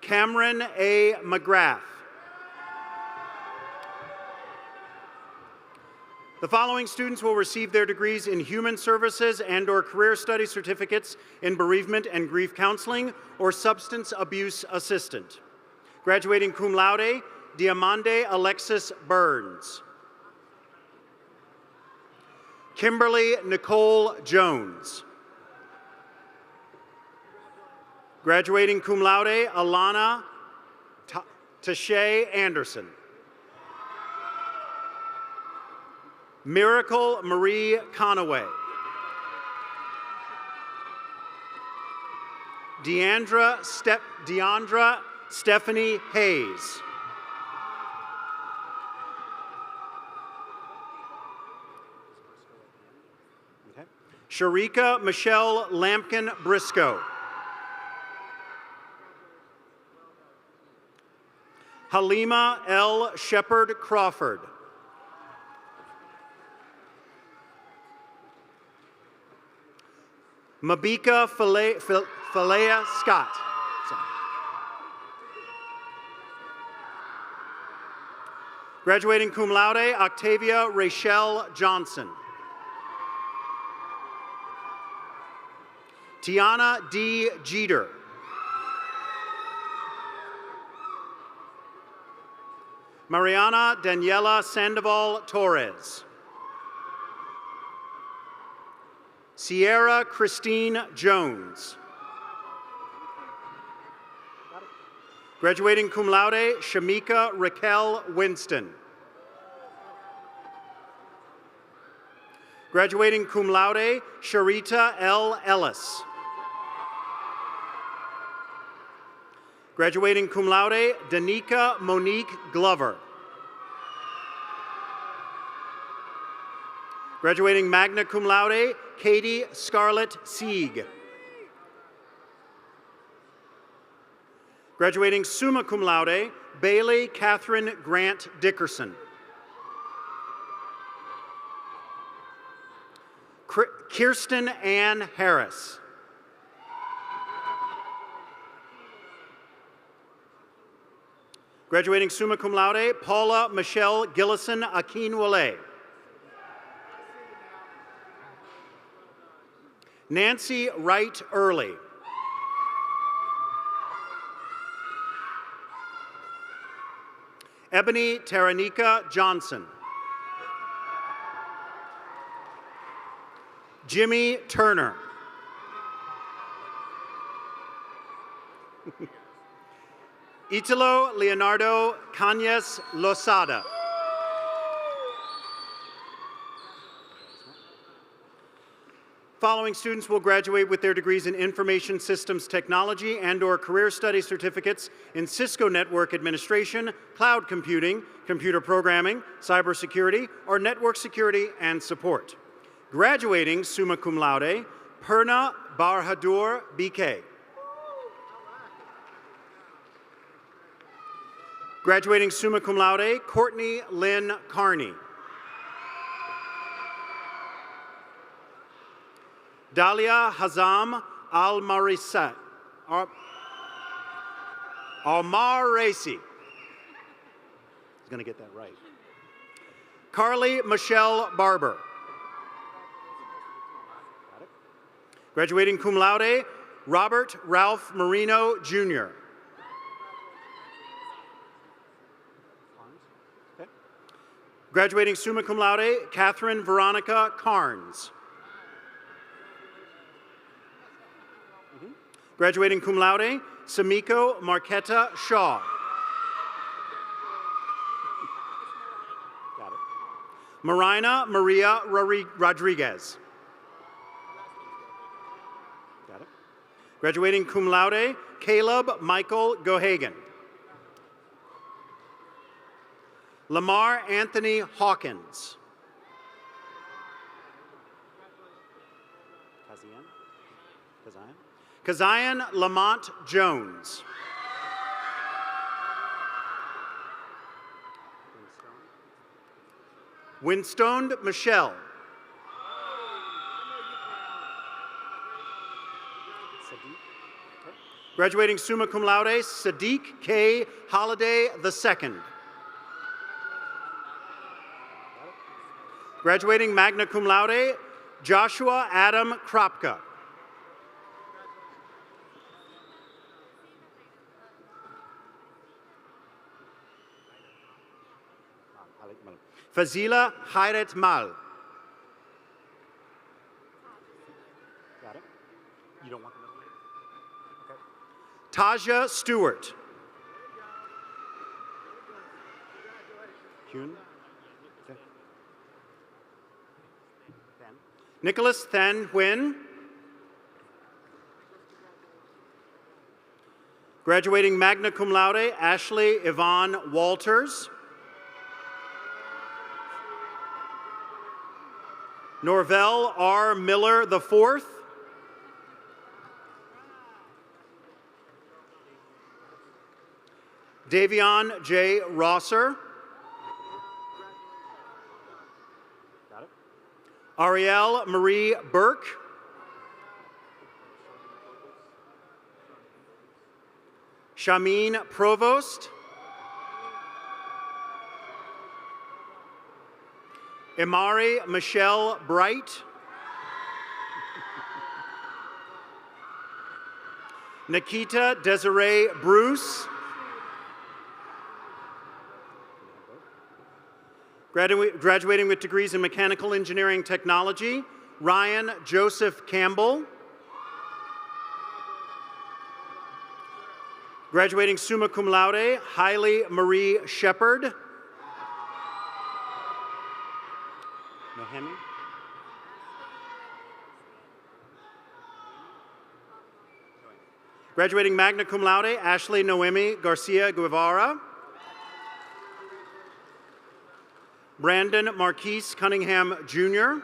Speaker 8: Cameron A. McGrath. The following students will receive their degrees in Human Services and/or Career Study certificates in Bereavement and Grief Counseling or Substance Abuse Assistant. Graduating cum laude, Diamande Alexis Burns. Kimberly Nicole Jones. Graduating cum laude, Alana Tashay Anderson. Miracle Marie Conaway. Deandra Stephanie Hayes. Okay. Sharika Michelle Lampkin Briscoe. Halima L. Shepard Crawford. Mabika Falea Scott. Sorry. Graduating cum laude, Octavia Rachel Johnson. Tiana D. Jeter. Mariana Daniela Sandoval Torres. Sierra Christine Jones. Graduating cum laude, Shamika Raquel Winston. Graduating cum laude, Sharita L. Ellis. Graduating cum laude, Danica Monique Glover. Graduating magna cum laude, Katie Scarlett Sieg. Graduating summa cum laude, Bailey Catherine Grant Dickerson. Kirsten Ann Harris. Graduating summa cum laude, Paula Michelle Gillison Akinwale. Nancy Wright Early. Ebony Taranika Johnson. Jimmy Turner. Italo Leonardo Cañas Losada. Following students will graduate with their degrees in Information Systems Technology and/or Career Study certificates in Cisco Network Administration, Cloud Computing, Computer Programming, Cybersecurity, or Network Security and Support. Graduating summa cum laude, Perna Barhadur BK. Graduating summa cum laude, Courtney Lynn Carney. Dalia Hazam Al-Marisi. Al-Marisi. He's going to get that right. Carly Michelle Barber. Graduating cum laude, Robert Ralph Marino, Jr. Okay. Graduating summa cum laude, Catherine Veronica Carnes. Graduating cum laude, Samiko Marquetta Shaw. Got it. Marina Maria Rodriguez. Got it. Graduating cum laude, Caleb Michael Gohagan. Lamar Anthony Hawkins. Kazian Lamont Jones. Winstone Michelle. Graduating summa cum laude, Sadiq K. Holiday II. Graduating magna cum laude, Joshua Adam Kropka. Fazila Hayret Mal. Got it? You don't want the middle name? Okay. Taja Stewart. Hyun. Okay. Nicholas Then Huynh. Graduating magna cum laude, Ashley Yvonne Walters. Norvell R. Miller IV. Davion J. Rosser. Got it. Arielle Marie Burke. Shameen Provost. Imari Michelle Bright. Nikita Desiree Bruce. Graduating with degrees in mechanical engineering technology, Ryan Joseph Campbell. Graduating summa cum laude, Hailey Marie Shepard. Nohemi. Graduating magna cum laude, Ashley Noemi Garcia Guevara. Brandon Marquise Cunningham, Jr.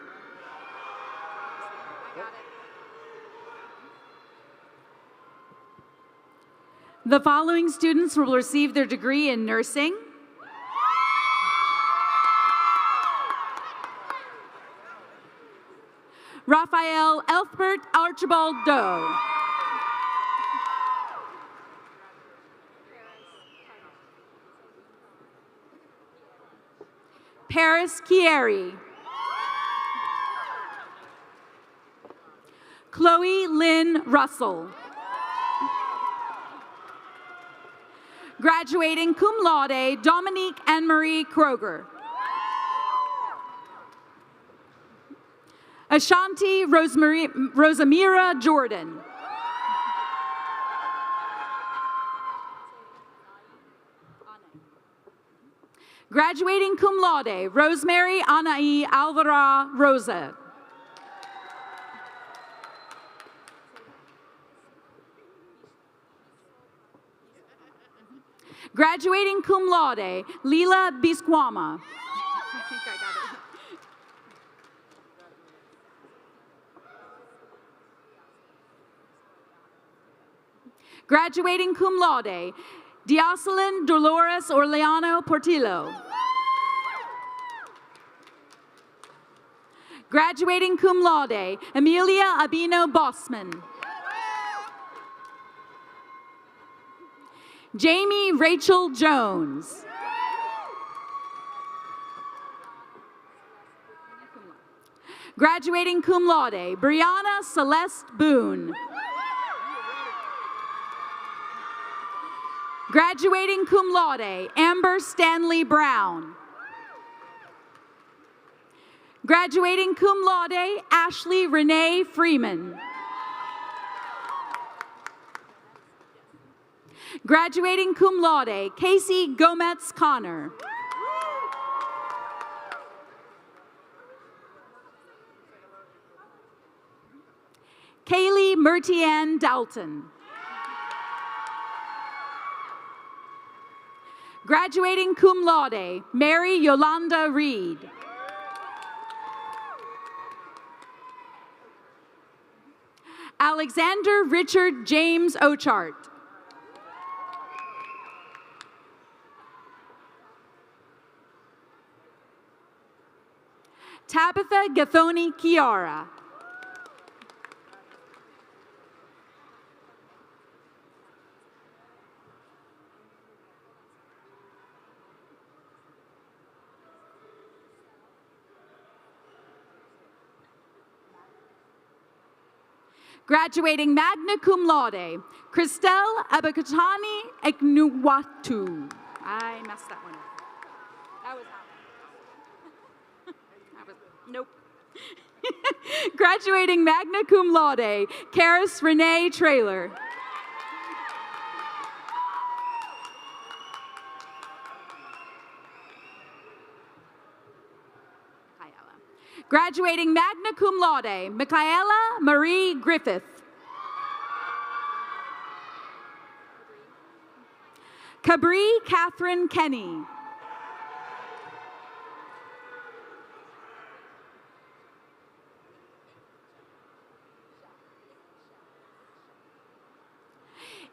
Speaker 9: The following students will receive their degree in nursing. Raphael Elfbert Archibald Doe. Paris Chieri. Chloe Lynn Russell. Graduating cum laude, Dominique Anne-Marie Kroger. Ashanti Rosamira Jordan. Graduating cum laude, Rosemary Anaí Alvara Rosa. Graduating cum laude, Lila Bisquama. Graduating cum laude, Dioselin Dolores Orleano Portillo. Graduating cum laude, Amelia Abino Bossman. Jamie Rachel Jones. Graduating cum laude, Brianna Celeste Boone. Graduating cum laude, Amber Stanley Brown. Graduating cum laude, Ashley Renee Freeman. Graduating cum laude, Casey Gomez Connor. Kaylee Mertian Dalton. Graduating cum laude, Mary Yolanda Reed. Alexander Richard James Ochart. Tabitha Gathoni Kiara. Graduating magna cum laude, Christelle Abakatani Eknuwatu. I messed that one up. That was nope. Graduating magna cum laude, Karis Renee Traylor. Graduating magna cum laude, Michaela Marie Griffith. Cabri Catherine Kenny.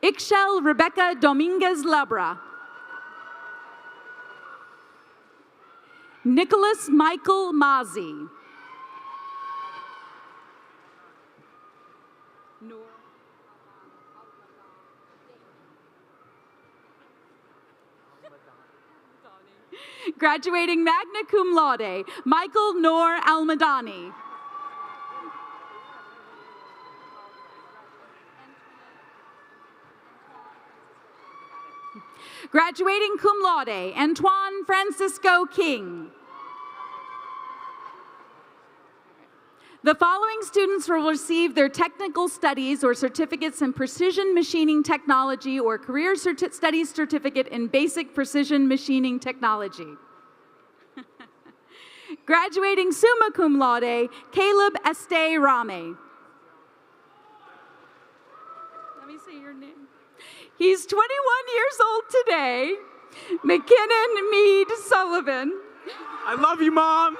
Speaker 9: Ixchel Rebecca Dominguez Labra. Nicholas Michael Mazzi. Graduating magna cum laude, Michael Noor Almadani. Graduating cum laude, Antoine Francisco King. The following students will receive their technical studies or certificates in precision machining technology or career studies certificate in basic precision machining technology. Graduating summa cum laude, Caleb Este Rame. Let me see your name. He's 21 years old today. McKinnon Mead Sullivan.
Speaker 6: I love you, Mom.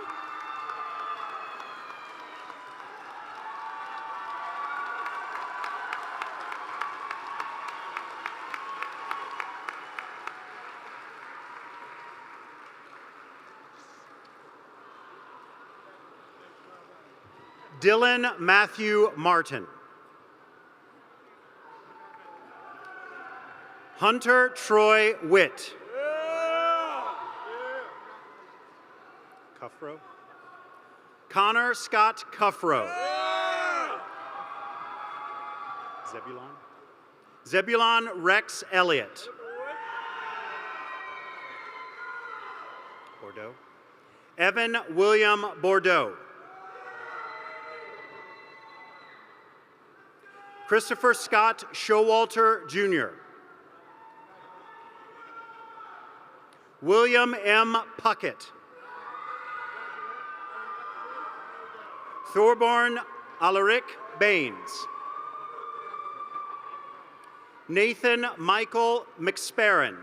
Speaker 8: Dylan Matthew Martin. Hunter Troy Witt. Cuffrow. Connor Scott Cuffrow. Zebulon. Zebulon Rex Elliott. Bordeaux. Evan William Bordeaux. Christopher Scott Showalter, Jr. William M. Puckett. Thorborn Alaric Baines. Nathan Michael McSparron.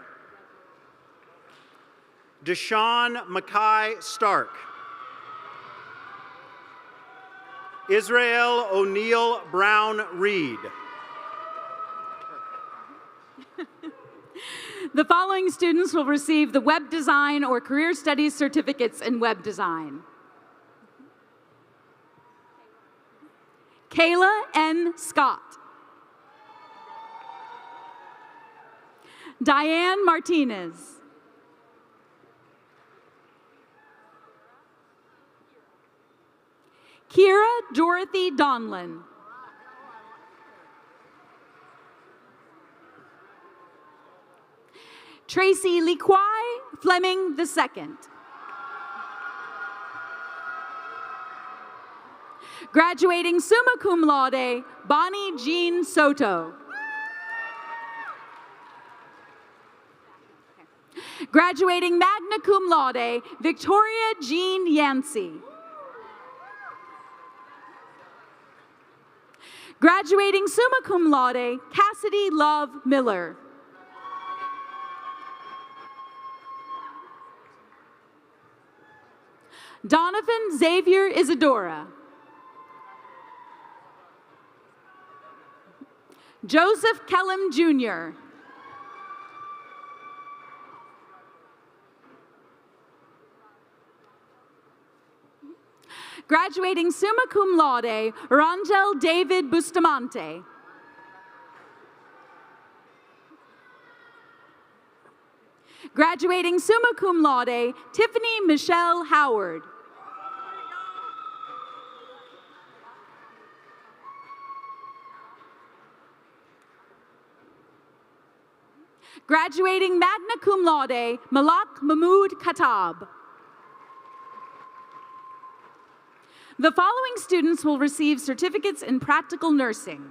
Speaker 8: Deshaun Mackay Stark. Israel O'Neill Brown Reed.
Speaker 9: The following students will receive the web design or career studies certificates in web design. Kayla N. Scott. Diane Martinez. Kira Dorothy Donlin. Tracy Liquai Fleming II. Graduating summa cum laude, Bonnie Jean Soto. Graduating magna cum laude, Victoria Jean Yancey. Graduating summa cum laude, Cassidy Love Miller. Donovan Xavier Isadora. Joseph Kellum Jr. Graduating summa cum laude, Rangel David Bustamante. Graduating summa cum laude, Tiffany Michelle Howard. Graduating magna cum laude, Malak Mahmood Khattab. The following students will receive certificates in practical nursing.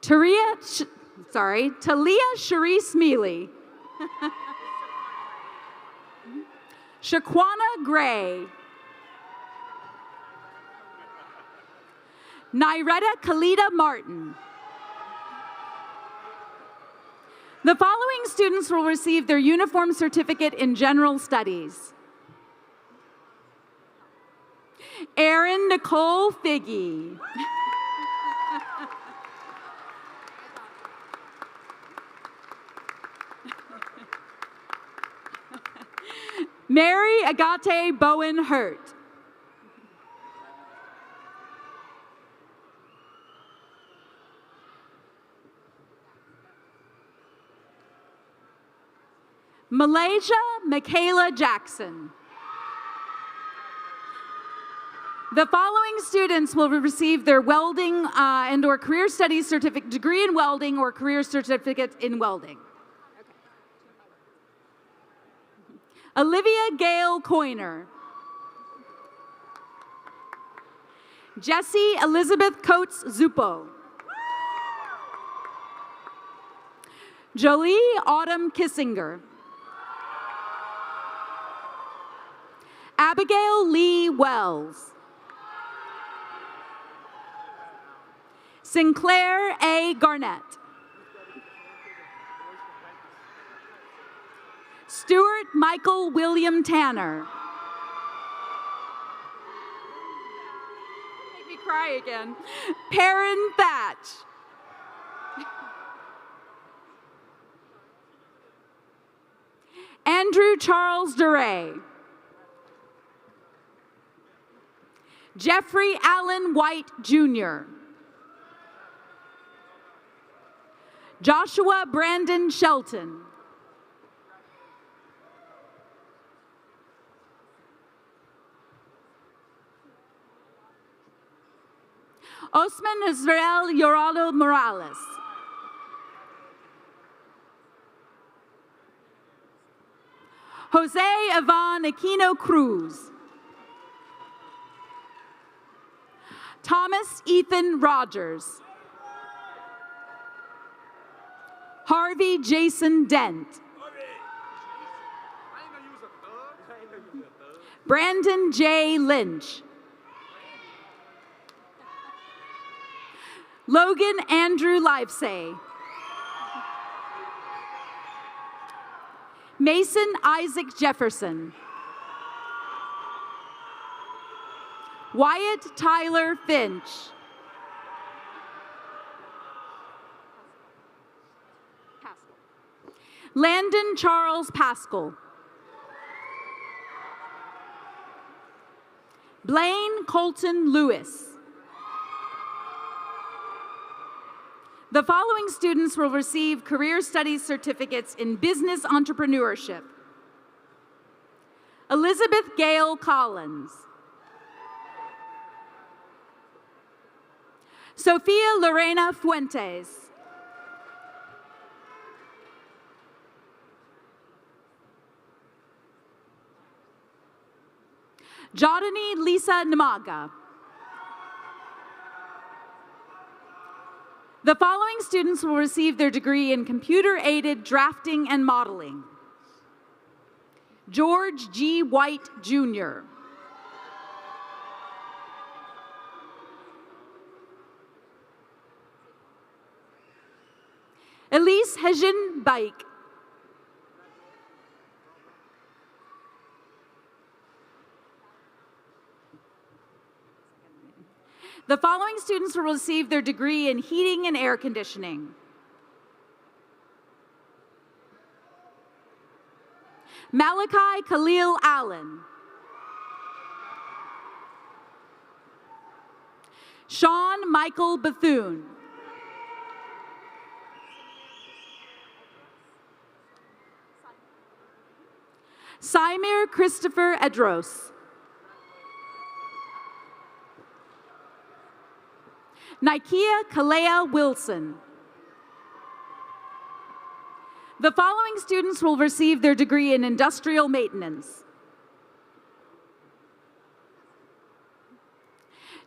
Speaker 9: Talia Sharice Mealy. Shaquana Gray. Nyretta Khalida Martin. The following students will receive their uniform certificate in general studies. Erin Nicole Figgy. Mary Agate Bowen Hurt. Malaysia Michaela Jackson. The following students will receive their welding and/or career studies certificate, degree in welding or career certificate in welding. Olivia Gale Coiner. Jessie Elizabeth Coates Zupo. Jolie Autumn Kissinger. Abigail Lee Wells. Sinclair A. Garnett. Stuart Michael William Tanner. Make me cry again. Perrin Thatch. Andrew Charles DeRay. Jeffrey Allen White, Jr. Joshua Brandon Shelton. Osman Israel Yorado Morales. Jose Ivan Aquino Cruz. Thomas Ethan Rogers. Harvey Jason Dent. Brandon J. Lynch. Logan Andrew Livesay. Mason Isaac Jefferson. Wyatt Tyler Finch. Landon Charles Pascal. Blaine Colton Lewis. The following students will receive career studies certificates in business entrepreneurship. Elizabeth Gale Collins. Sofia Lorena Fuentes. Jodani Lisa Namaga. The following students will receive their degree in computer-aided drafting and modeling. George G. White, Jr. Elise Hejin Baik. The following students will receive their degree in heating and air conditioning. Malachi Khalil Allen. Sean Michael Bethune. Simir Christopher Edros. Nikia Kalea Wilson. The following students will receive their degree in industrial maintenance.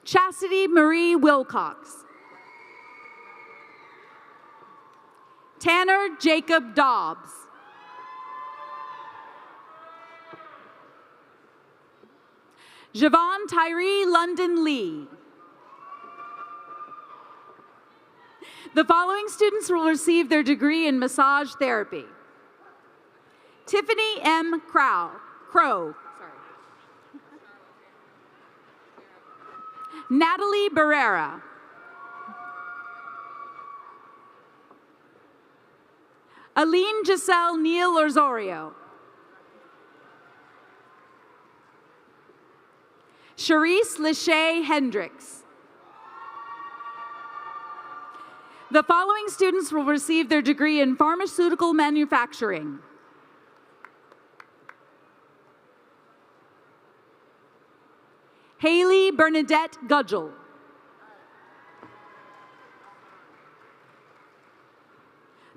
Speaker 9: Chastity Marie Wilcox. Tanner Jacob Dobbs. Javon Tyree London Lee. The following students will receive their degree in massage therapy. Tiffany M. Crow. Natalie Barrera. Aline Giselle Neal Orzorio. Charisse Lachey Hendricks. The following students will receive their degree in pharmaceutical manufacturing. Haley Bernadette Gudgel.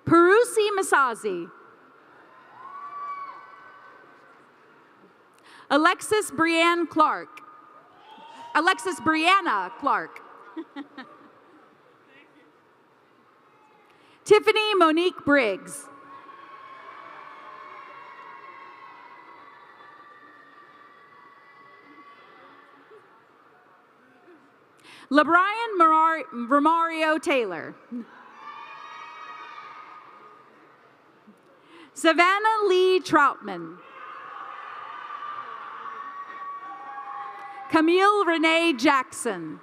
Speaker 9: Perusi Masazi. Alexis Brianna Clark. Tiffany Monique Briggs. LeBrian Romario Taylor. Savannah Lee Troutman. Camille Renee Jackson.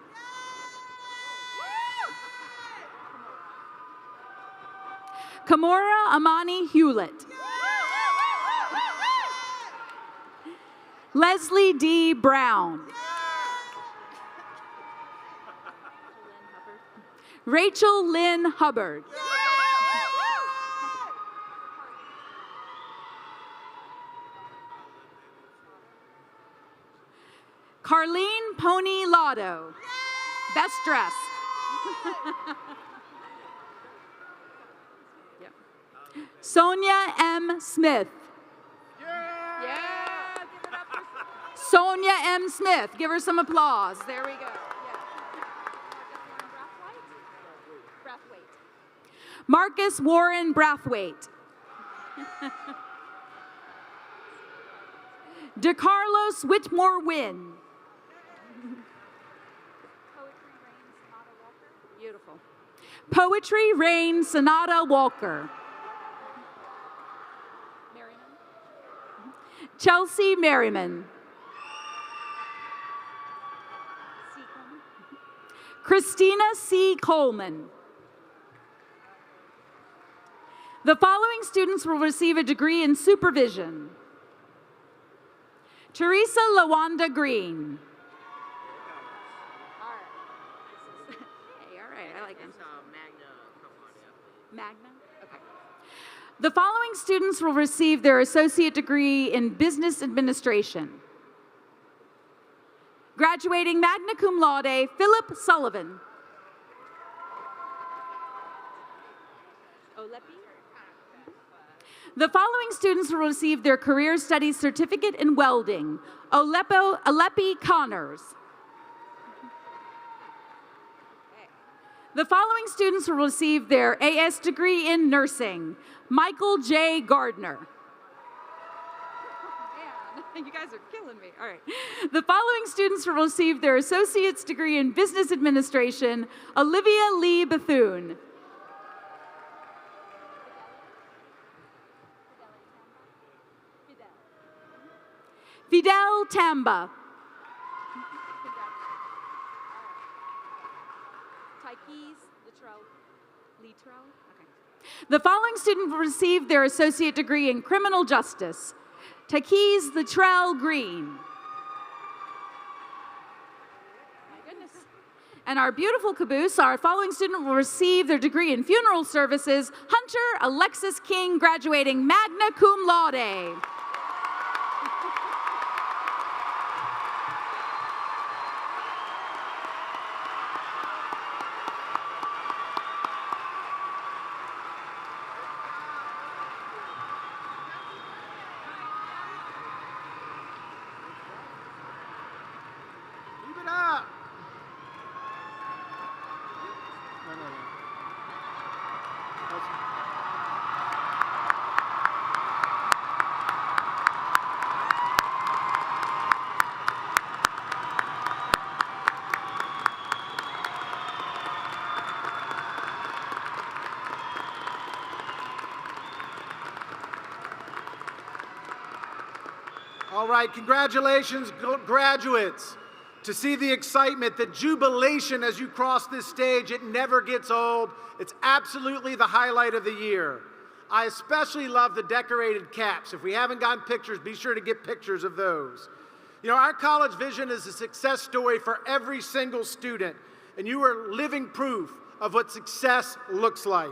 Speaker 9: Kamora Amani Hewlett. Leslie D. Brown. Rachel Lynn Hubbard. Carlene Pony Lotto. Best dressed. Yep. Sonia M. Smith. Yeah. Give it up for Sonia M. Smith. Give her some applause. There we go. Marcus Warren Brathwaite. DeCarlos Whitmore Wynn. Beautiful. Poetry Rain Sonata Walker. Chelsea Merriman. Christina C. Coleman. The following students will receive a degree in supervision. Teresa Lawanda Green. Hey, all right, I like them. Magna? Okay. The following students will receive their associate degree in business administration. Graduating magna cum laude, Philip Sullivan. The following students will receive their Career Studies Certificate in Welding. Alepi Connors. The following students will receive their AS degree in Nursing. Michael J. Gardner. Man, you guys are killing me. All right. The following students will receive their Associate's degree in Business Administration. Olivia Lee Bethune. Fidel Tamba. The following student will receive their associate degree in criminal justice. Taquiz Littrell Green. My goodness. And our beautiful caboose, our following student will receive their degree in funeral services, Hunter Alexis King, graduating magna cum laude.
Speaker 3: Keep it up. No. All right, congratulations, graduates. To see the excitement, the jubilation as you cross this stage, it never gets old. It's absolutely the highlight of the year. I especially love the decorated caps. If we haven't gotten pictures, be sure to get pictures of those. You know, our college vision is a success story for every single student, and you are living proof of what success looks like.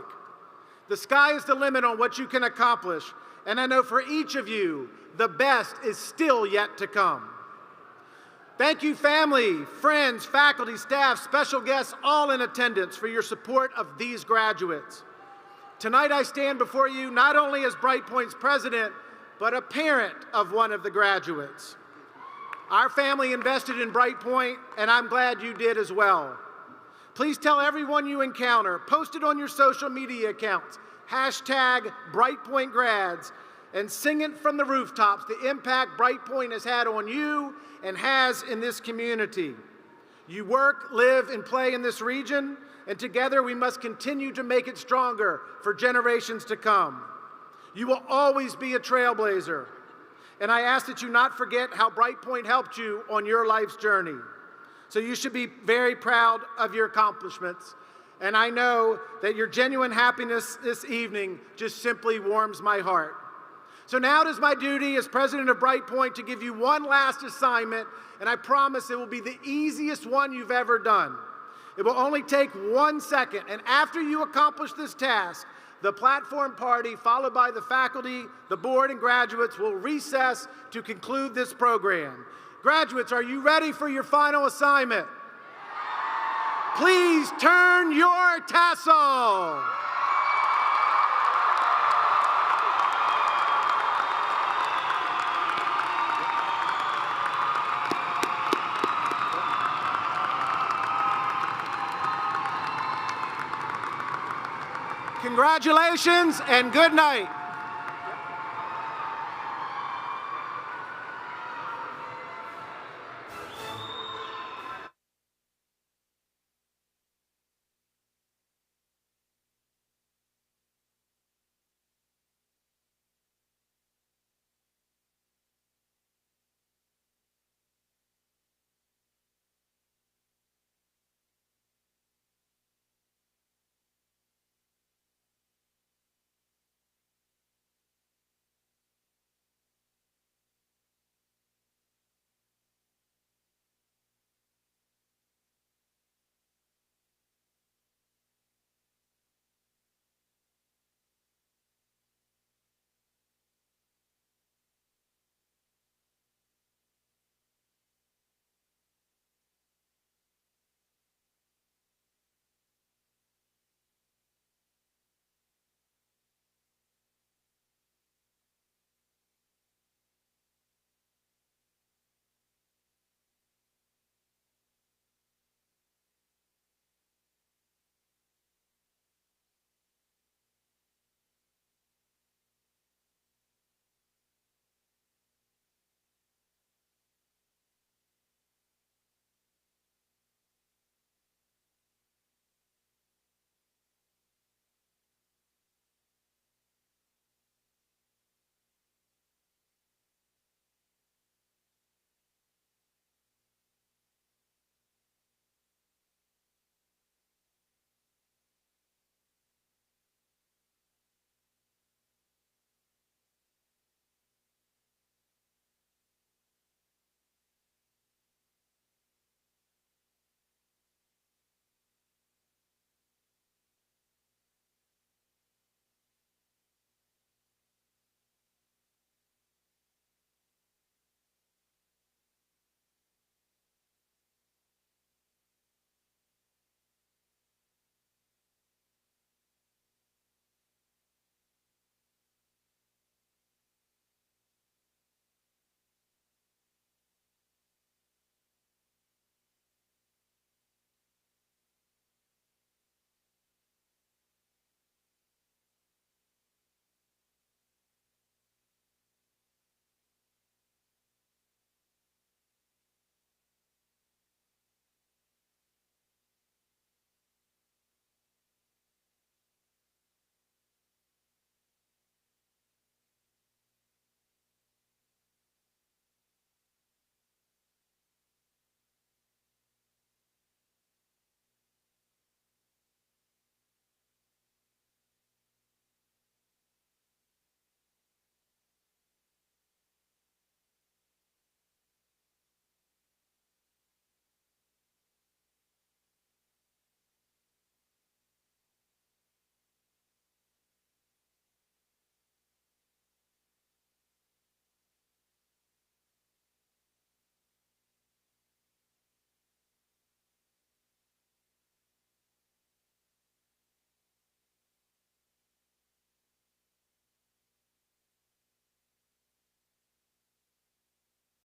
Speaker 3: The sky is the limit on what you can accomplish, and I know for each of you, the best is still yet to come. Thank you, family, friends, faculty, staff, special guests, all in attendance for your support of these graduates. Tonight I stand before you not only as Brightpoint's president, but a parent of one of the graduates. Our family invested in Brightpoint, and I'm glad you did as well. Please tell everyone you encounter, post it on your social media accounts, hashtag BrightpointGrads, and sing it from the rooftops, the impact Brightpoint has had on you and has in this community. You work, live, and play in this region, and together we must continue to make it stronger for generations to come. You will always be a trailblazer, and I ask that you not forget how Brightpoint helped you on your life's journey. So you should be very proud of your accomplishments, and I know that your genuine happiness this evening just simply warms my heart. So now it is my duty as president of Brightpoint to give you one last assignment, and I promise it will be the easiest one you've ever done. It will only take 1 second, and after you accomplish this task, the platform party, followed by the faculty, the board, and graduates will recess to conclude this program. Graduates, are you ready for your final assignment? Please turn your tassel. Congratulations and good night.